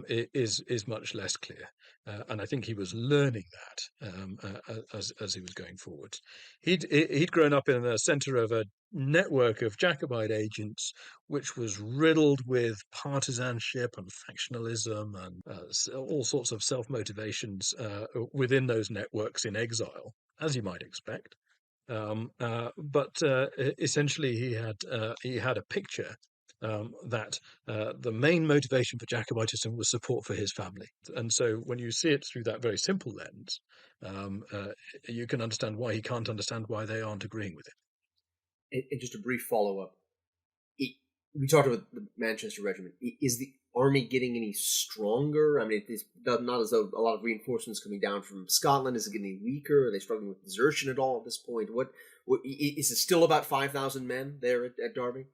is much less clear, and I think he was learning that as he was going forward. He'd grown up in the centre of a network of Jacobite agents, which was riddled with partisanship and factionalism and all sorts of self-motivations within those networks in exile, as you might expect. But essentially, he had a picture that the main motivation for Jacobitism was support for his family. And so when you see it through that very simple lens, you can understand why he can't understand why they aren't agreeing with it. And just a brief follow-up. We talked about the Manchester Regiment. Is the army getting any stronger? I mean, it's not as though a lot of reinforcements coming down from Scotland. Is it getting weaker? Are they struggling with desertion at all at this point? What is it still about 5,000 men there at Derby?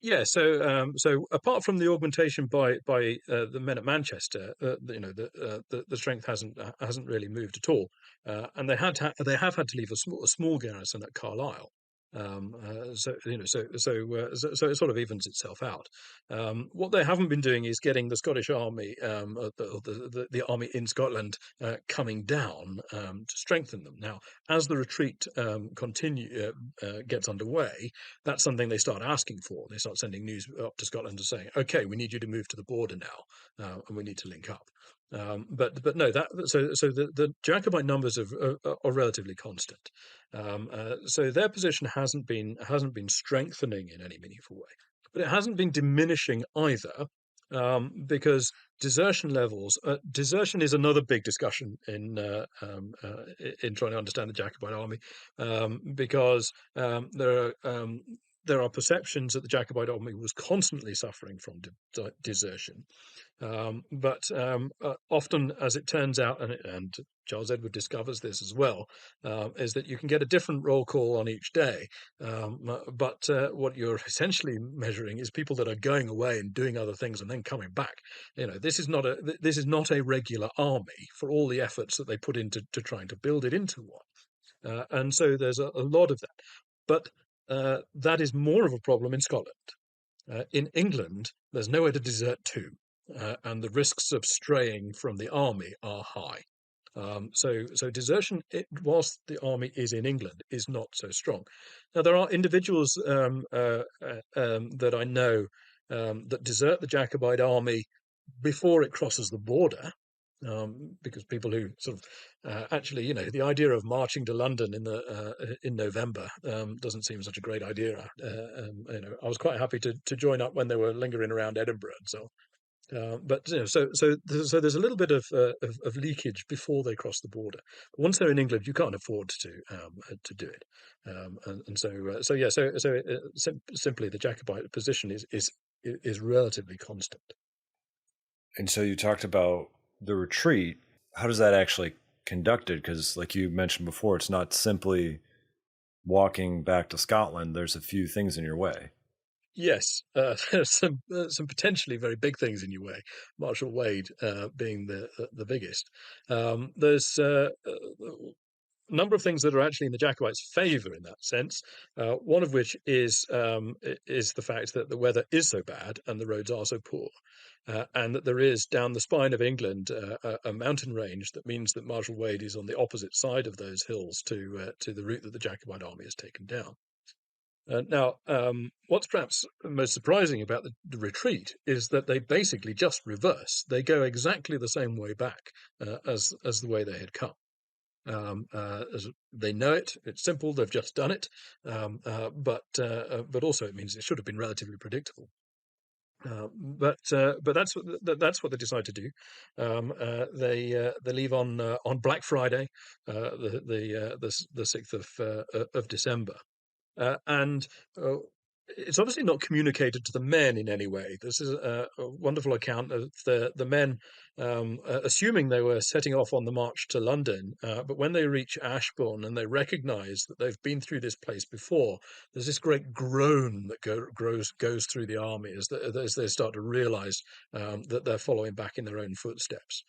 Yeah, so apart from the augmentation by the men at Manchester, the strength hasn't really moved at all, and they have had to leave a small garrison at Carlisle. So it sort of evens itself out. What they haven't been doing is getting the Scottish army, the army in Scotland, coming down to strengthen them. Now, as the retreat gets underway, that's something they start asking for. They start sending news up to Scotland and saying, "Okay, we need you to move to the border now, and we need to link up." But no, the Jacobite numbers are relatively constant. So their position hasn't been strengthening in any meaningful way, but it hasn't been diminishing either, because desertion levels. Desertion is another big discussion in trying to understand the Jacobite army, because there are perceptions that the Jacobite army was constantly suffering from desertion. But often, as it turns out, and Charles Edward discovers this as well, is that you can get a different roll call on each day. But what you're essentially measuring is people that are going away and doing other things and then coming back. This is not a regular army for all the efforts that they put into trying to build it into one. And so there's a lot of that. But that is more of a problem in Scotland. In England, there's nowhere to desert to. And the risks of straying from the army are high. So desertion, whilst the army is in England, is not so strong. Now, there are individuals that I know that desert the Jacobite army before it crosses the border, because people who sort of actually, the idea of marching to London in November doesn't seem such a great idea. I was quite happy to join up when they were lingering around Edinburgh and so on. But so there's a little bit of leakage before they cross the border. But once they're in England, you can't afford to do it. Simply the Jacobite position is relatively constant. And so you talked about the retreat. How does that actually conducted? Because, like you mentioned before, it's not simply walking back to Scotland. There's a few things in your way. Yes, there's some potentially very big things in your way. Marshal Wade being the biggest. There's a number of things that are actually in the Jacobites' favour in that sense. One of which is the fact that the weather is so bad and the roads are so poor, and that there is down the spine of England a mountain range that means that Marshal Wade is on the opposite side of those hills to the route that the Jacobite army has taken down. Now, what's perhaps most surprising about the retreat is that they basically just reverse. They go exactly the same way back as the way they had come. As they know it, it's simple. They've just done it, but also it means it should have been relatively predictable. But that's what they decide to do. They leave on Black Friday, the 6th of December. And it's obviously not communicated to the men in any way. This is a wonderful account of the men assuming they were setting off on the march to London, but when they reach Ashbourne and they recognise that they've been through this place before, there's this great groan that goes through the army as they start to realise that they're following back in their own footsteps.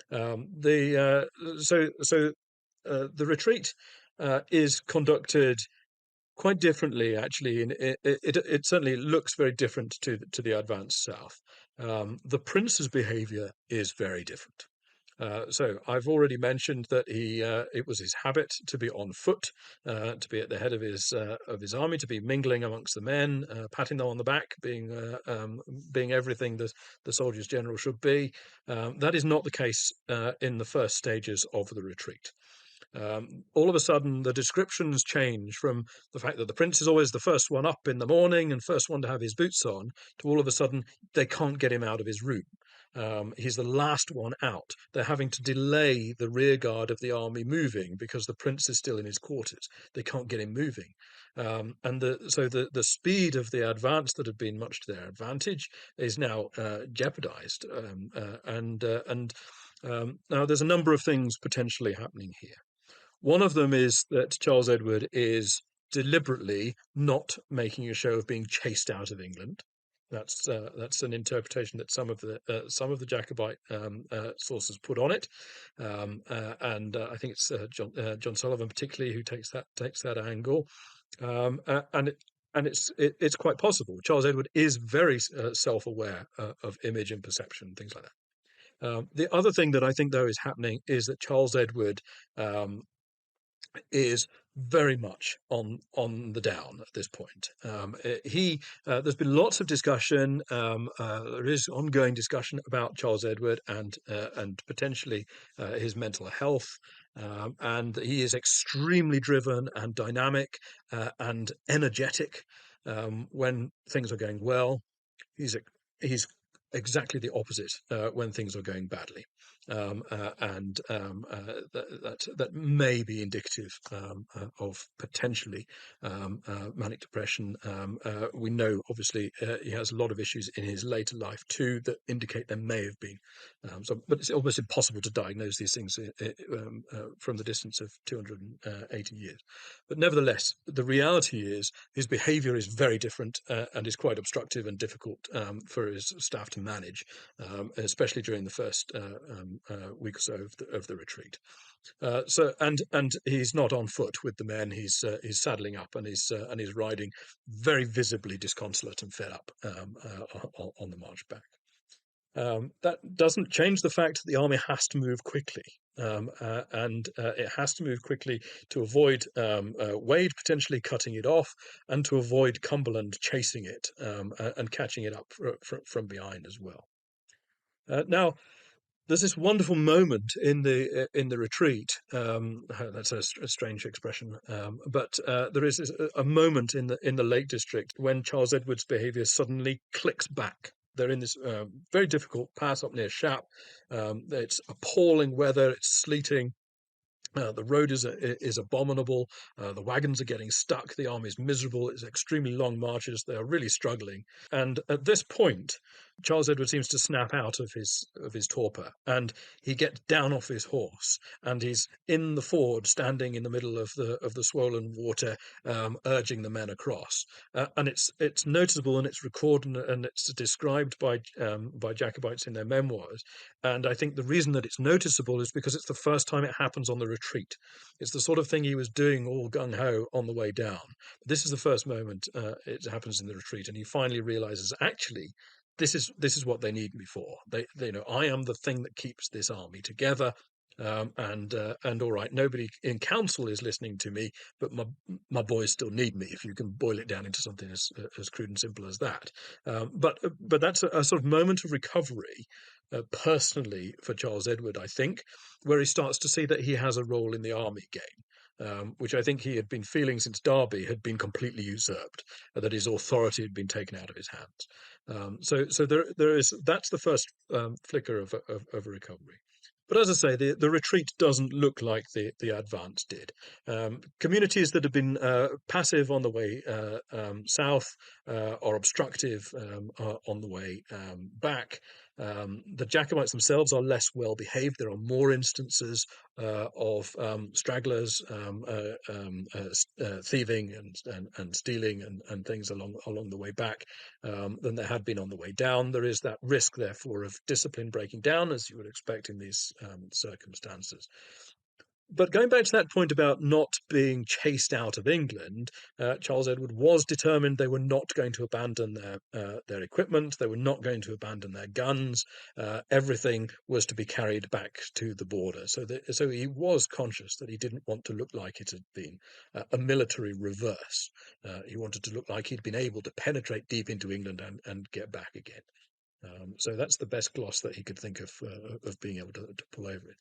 The retreat is conducted quite differently, actually. It certainly looks very different to the advance south. The prince's behaviour is very different. So I've already mentioned that it was his habit to be on foot, to be at the head of his army, to be mingling amongst the men, patting them on the back, being everything that the soldiers general should be. That is not the case in the first stages of the retreat. All of a sudden, the descriptions change from the fact that the prince is always the first one up in the morning and first one to have his boots on, to all of a sudden they can't get him out of his room. He's the last one out. They're having to delay the rear guard of the army moving because the prince is still in his quarters. They can't get him moving. So the speed of the advance that had been much to their advantage is now jeopardized. Now there's a number of things potentially happening here. One of them is that Charles Edward is deliberately not making a show of being chased out of England. That's an interpretation that some of the Jacobite sources put on it, and I think it's John Sullivan particularly who takes that angle, and it's quite possible. Charles Edward is very self-aware of image and perception, things like that. The other thing that I think though is happening is that Charles Edward is very much on the down at this point. There's been lots of discussion. There is ongoing discussion about Charles Edward and potentially his mental health. And he is extremely driven and dynamic and energetic when things are going well. He's exactly the opposite when things are going badly. That may be indicative of potentially manic depression. We know, obviously, he has a lot of issues in his later life too that indicate there may have been. But it's almost impossible to diagnose these things from the distance of 280 years. But nevertheless, the reality is his behaviour is very different and is quite obstructive and difficult for his staff to manage, especially during the first week or so of the retreat. And he's not on foot with the men. He's saddling up and he's riding, very visibly disconsolate and fed up on the march back. That doesn't change the fact that the army has to move quickly, and it has to move quickly to avoid Wade potentially cutting it off, and to avoid Cumberland chasing it and catching it up from behind as well. Now, there's this wonderful moment in the retreat. That's a strange expression, but there is a moment in the Lake District when Charles Edward's behaviour suddenly clicks back. They're in this very difficult pass up near Shap. It's appalling weather. It's sleeting. The road is abominable. The wagons are getting stuck. The army is miserable. It's extremely long marches. They are really struggling. And at this point, Charles Edward seems to snap out of his torpor, and he gets down off his horse, and he's in the ford, standing in the middle of the swollen water, urging the men across. And it's noticeable, and it's recorded, and it's described by Jacobites in their memoirs. And I think the reason that it's noticeable is because it's the first time it happens on the retreat. It's the sort of thing he was doing all gung-ho on the way down. But this is the first moment it happens in the retreat, and he finally realizes, actually, this is what they need me for. They know I am the thing that keeps this army together. And all right, nobody in council is listening to me, but my boys still need me, if you can boil it down into something as crude and simple as that. But that's a sort of moment of recovery, personally, for Charles Edward, I think, where he starts to see that he has a role in the army again, which I think he had been feeling since Derby had been completely usurped, that his authority had been taken out of his hands. So there is, that's the first flicker of a recovery. But as I say, the retreat doesn't look like the advance did. Communities that have been passive on the way south or obstructive on the way back. The Jacobites themselves are less well behaved. There are more instances of stragglers thieving and stealing and things along the way back than there had been on the way down. There is that risk, therefore, of discipline breaking down, as you would expect in these circumstances. But going back to that point about not being chased out of England, Charles Edward was determined they were not going to abandon their equipment. They were not going to abandon their guns. Everything was to be carried back to the border. So he was conscious that he didn't want to look like it had been a military reverse. He wanted to look like he'd been able to penetrate deep into England and get back again. So that's the best gloss that he could think of being able to pull over it.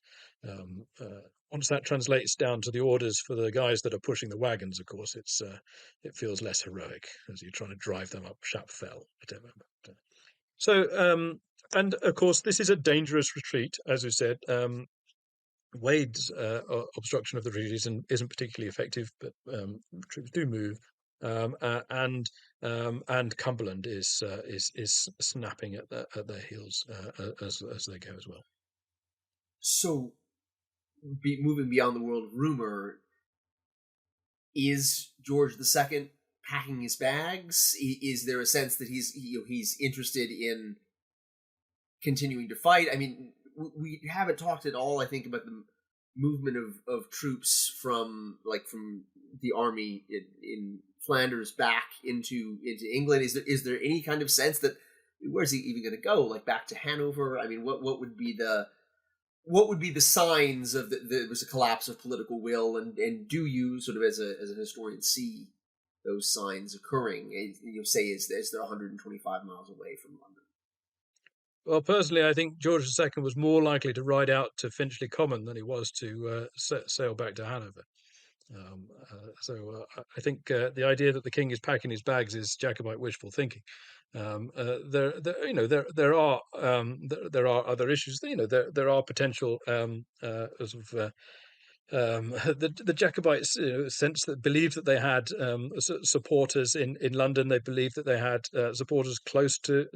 Once that translates down to the orders for the guys that are pushing the wagons, of course, it feels less heroic as you're trying to drive them up Shap Fell, whatever. So, and of course, this is a dangerous retreat, as we said. Wade's obstruction of the retreat isn't particularly effective, but troops do move, and Cumberland is snapping at their heels as they go as well. So, moving beyond the world of rumor, is George II packing his bags? Is there a sense that he's interested in continuing to fight? I mean, we haven't talked at all, I think, about the movement of troops from the army in Flanders back into England. Is there any kind of sense that where's he even going to go? Like back to Hanover? I mean, what would be the signs of there was a collapse of political will, and do you sort of as an historian see those signs occurring? Say is they're 125 miles away from London? Well, personally, I think George II was more likely to ride out to Finchley Common than he was to sail back to Hanover. So I think the idea that the king is packing his bags is Jacobite wishful thinking. There are other issues. There are potential the Jacobites believed that they had supporters in London. They believed that they had supporters close to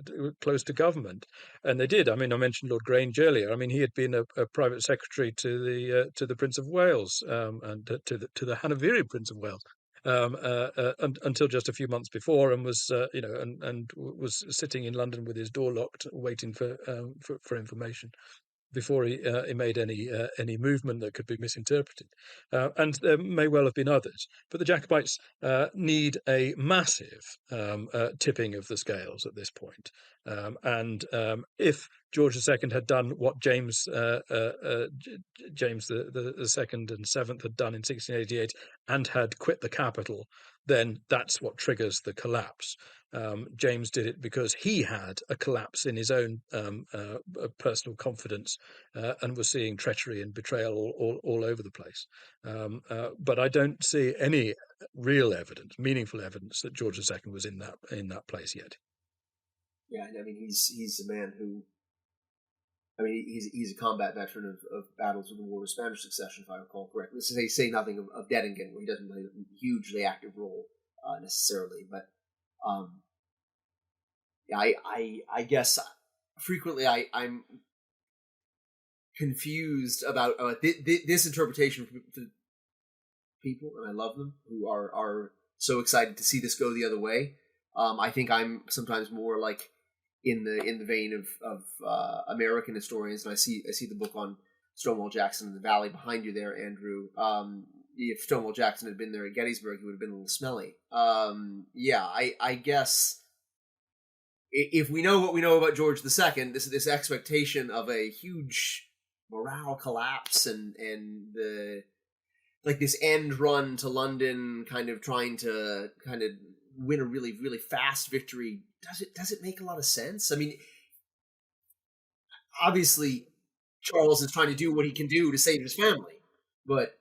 government, and they did. I mean, I mentioned Lord Grange earlier. I mean, he had been a private secretary to the Prince of Wales and to the Hanoverian Prince of Wales. Until just a few months before, and was and was sitting in London with his door locked, waiting for information before he made any movement that could be misinterpreted. And there may well have been others. But the Jacobites need a massive tipping of the scales at this point. And if George II had done what James the Second and Seventh had done in 1688 and had quit the capital, then that's what triggers the collapse. James did it because he had a collapse in his own personal confidence and was seeing treachery and betrayal all over the place. But I don't see any real evidence, meaningful evidence, that George II was in that place yet. Yeah, I mean, he's a man who, I mean, he's a combat veteran of battles of the War of Spanish Succession, if I recall correctly. This is they say nothing of Dettingen, where he doesn't play a hugely active role necessarily, but I guess frequently I'm confused about this interpretation for people, and I love them, who are so excited to see this go the other way. I think I'm sometimes more like in the vein of American historians, and I see the book on Stonewall Jackson in the valley behind you there, Andrew. If Stonewall Jackson had been there at Gettysburg, he would have been a little smelly. I guess if we know what we know about George II, this expectation of a huge morale collapse and this end run to London, kind of trying to win a really, really fast victory, does it make a lot of sense? I mean, obviously Charles is trying to do what he can do to save his family, but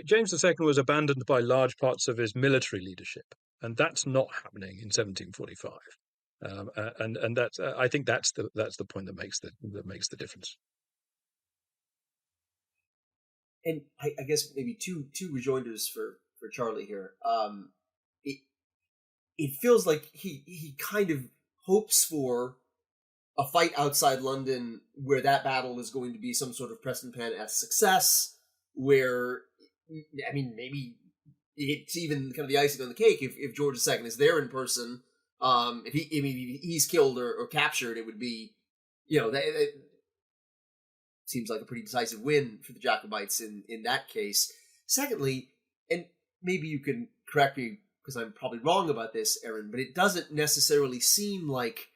James II was abandoned by large parts of his military leadership, and that's not happening in 1745. And that's I think that's the point that makes the difference. And I guess maybe two rejoinders for Charlie here. It feels like he kind of hopes for a fight outside London where that battle is going to be some sort of Preston Pan-esque success, where, I mean, maybe it's even kind of the icing on the cake if George II is there in person. If he's killed or captured, it would be, that seems like a pretty decisive win for the Jacobites in that case. Secondly, and maybe you can correct me because I'm probably wrong about this, Aaron, but it doesn't necessarily seem like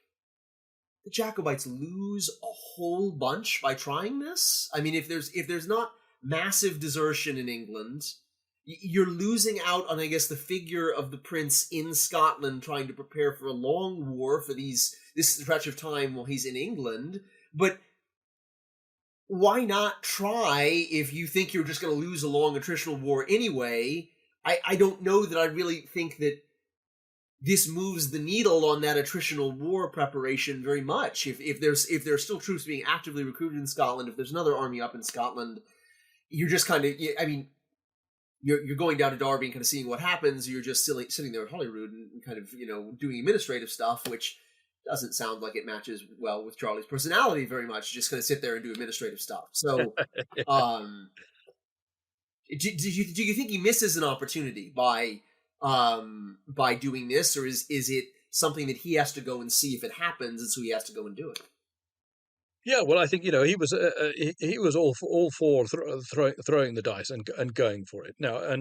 the Jacobites lose a whole bunch by trying this. I mean, if there's not massive desertion in England, you're losing out on, I guess, the figure of the prince in Scotland trying to prepare for a long war for these stretch of time while he's in England, but why not try if you think you're just going to lose a long attritional war anyway? I don't know that I really think that this moves the needle on that attritional war preparation very much. If there's still troops being actively recruited in Scotland, if there's another army up in Scotland, you're just kind of, I mean, you're going down to Derby and kind of seeing what happens. You're just sitting there at Holyrood and kind of, doing administrative stuff, which doesn't sound like it matches well with Charlie's personality very much. Just kind of sit there and do administrative stuff. So, do you think he misses an opportunity by doing this, or is it something that he has to go and see if it happens, and so he has to go and do it? Yeah, well, I think he was all for throwing the dice and going for it. Now, I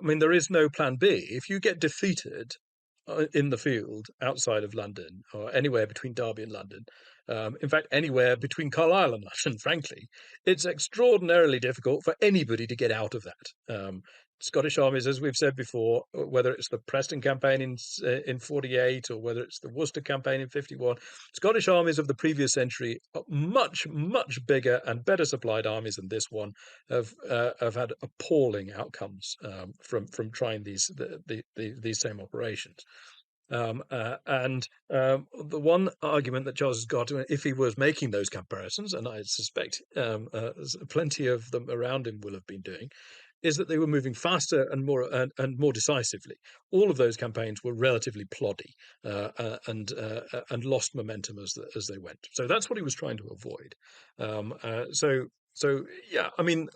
mean, there is no plan B. If you get defeated in the field outside of London, or anywhere between Derby and London, in fact, anywhere between Carlisle and London, frankly, it's extraordinarily difficult for anybody to get out of that. Scottish armies, as we've said before, whether it's the Preston campaign in 48 or whether it's the Worcester campaign in 51, Scottish armies of the previous century, much, much bigger and better supplied armies than this one, have had appalling outcomes from trying these same operations. And the one argument that Charles has got, if he was making those comparisons, and I suspect plenty of them around him will have been doing, is that they were moving faster and more decisively. All of those campaigns were relatively ploddy and lost momentum as they went. So that's what he was trying to avoid. So yeah, I mean,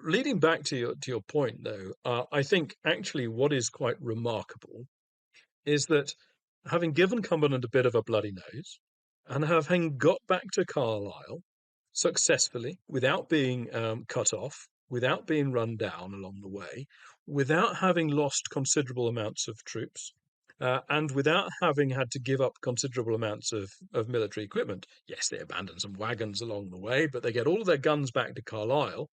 leading back to your point though, I think actually what is quite remarkable is that having given Cumberland a bit of a bloody nose, and having got back to Carlisle successfully without being cut off, without being run down along the way, without having lost considerable amounts of troops, and without having had to give up considerable amounts of military equipment. Yes, they abandon some wagons along the way, but they get all of their guns back to Carlisle.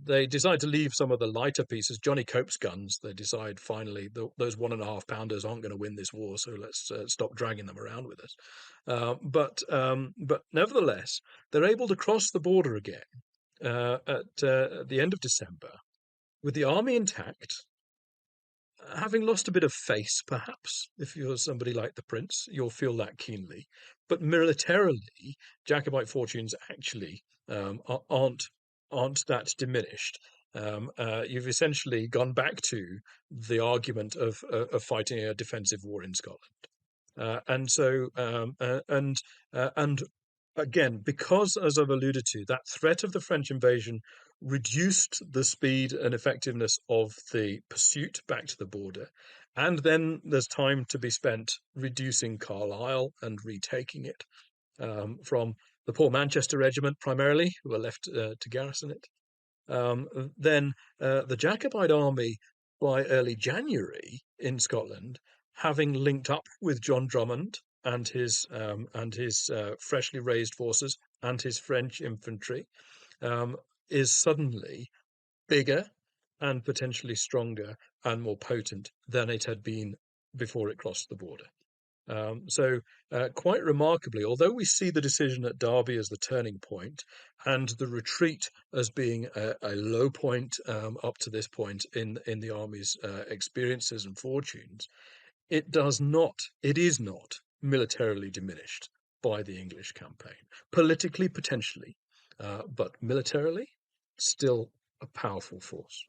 They decide to leave some of the lighter pieces, Johnny Cope's guns. They decide finally those 1.5 pounders aren't going to win this war, so let's stop dragging them around with us. But nevertheless, they're able to cross the border again at the end of December with the army intact, having lost a bit of face, perhaps. If you're somebody like the Prince, you'll feel that keenly. But militarily, Jacobite fortunes actually aren't that diminished. You've essentially gone back to the argument of fighting a defensive war in Scotland, and again, because, as I've alluded to, that threat of the French invasion reduced the speed and effectiveness of the pursuit back to the border, and then there's time to be spent reducing Carlisle and retaking it from the poor Manchester Regiment primarily, who were left to garrison it. Then the Jacobite army by early January in Scotland, having linked up with John Drummond and his freshly raised forces and his French infantry, is suddenly bigger and potentially stronger and more potent than it had been before it crossed the border. So quite remarkably, although we see the decision at Derby as the turning point and the retreat as being a low point up to this point in the army's experiences and fortunes, it is not militarily diminished by the English campaign. Politically, potentially, but militarily, still a powerful force.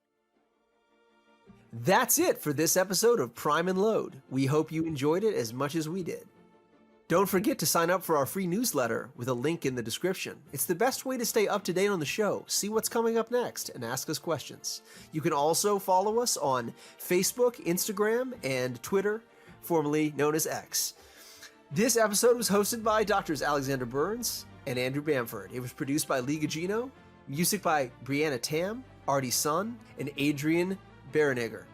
That's it for this episode of Prime and Load. We hope you enjoyed it as much as we did. Don't forget to sign up for our free newsletter with a link in the description. It's the best way to stay up to date on the show, see what's coming up next, and ask us questions. You can also follow us on Facebook, Instagram, and Twitter, formerly known as X. This episode was hosted by Drs. Alexander Burns and Andrew Bamford. It was produced by Lee Gugino, music by Brianna Tam, Artie Sun, and Adrian Berenegger.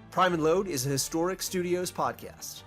Prime and Load is a Historic Studios podcast.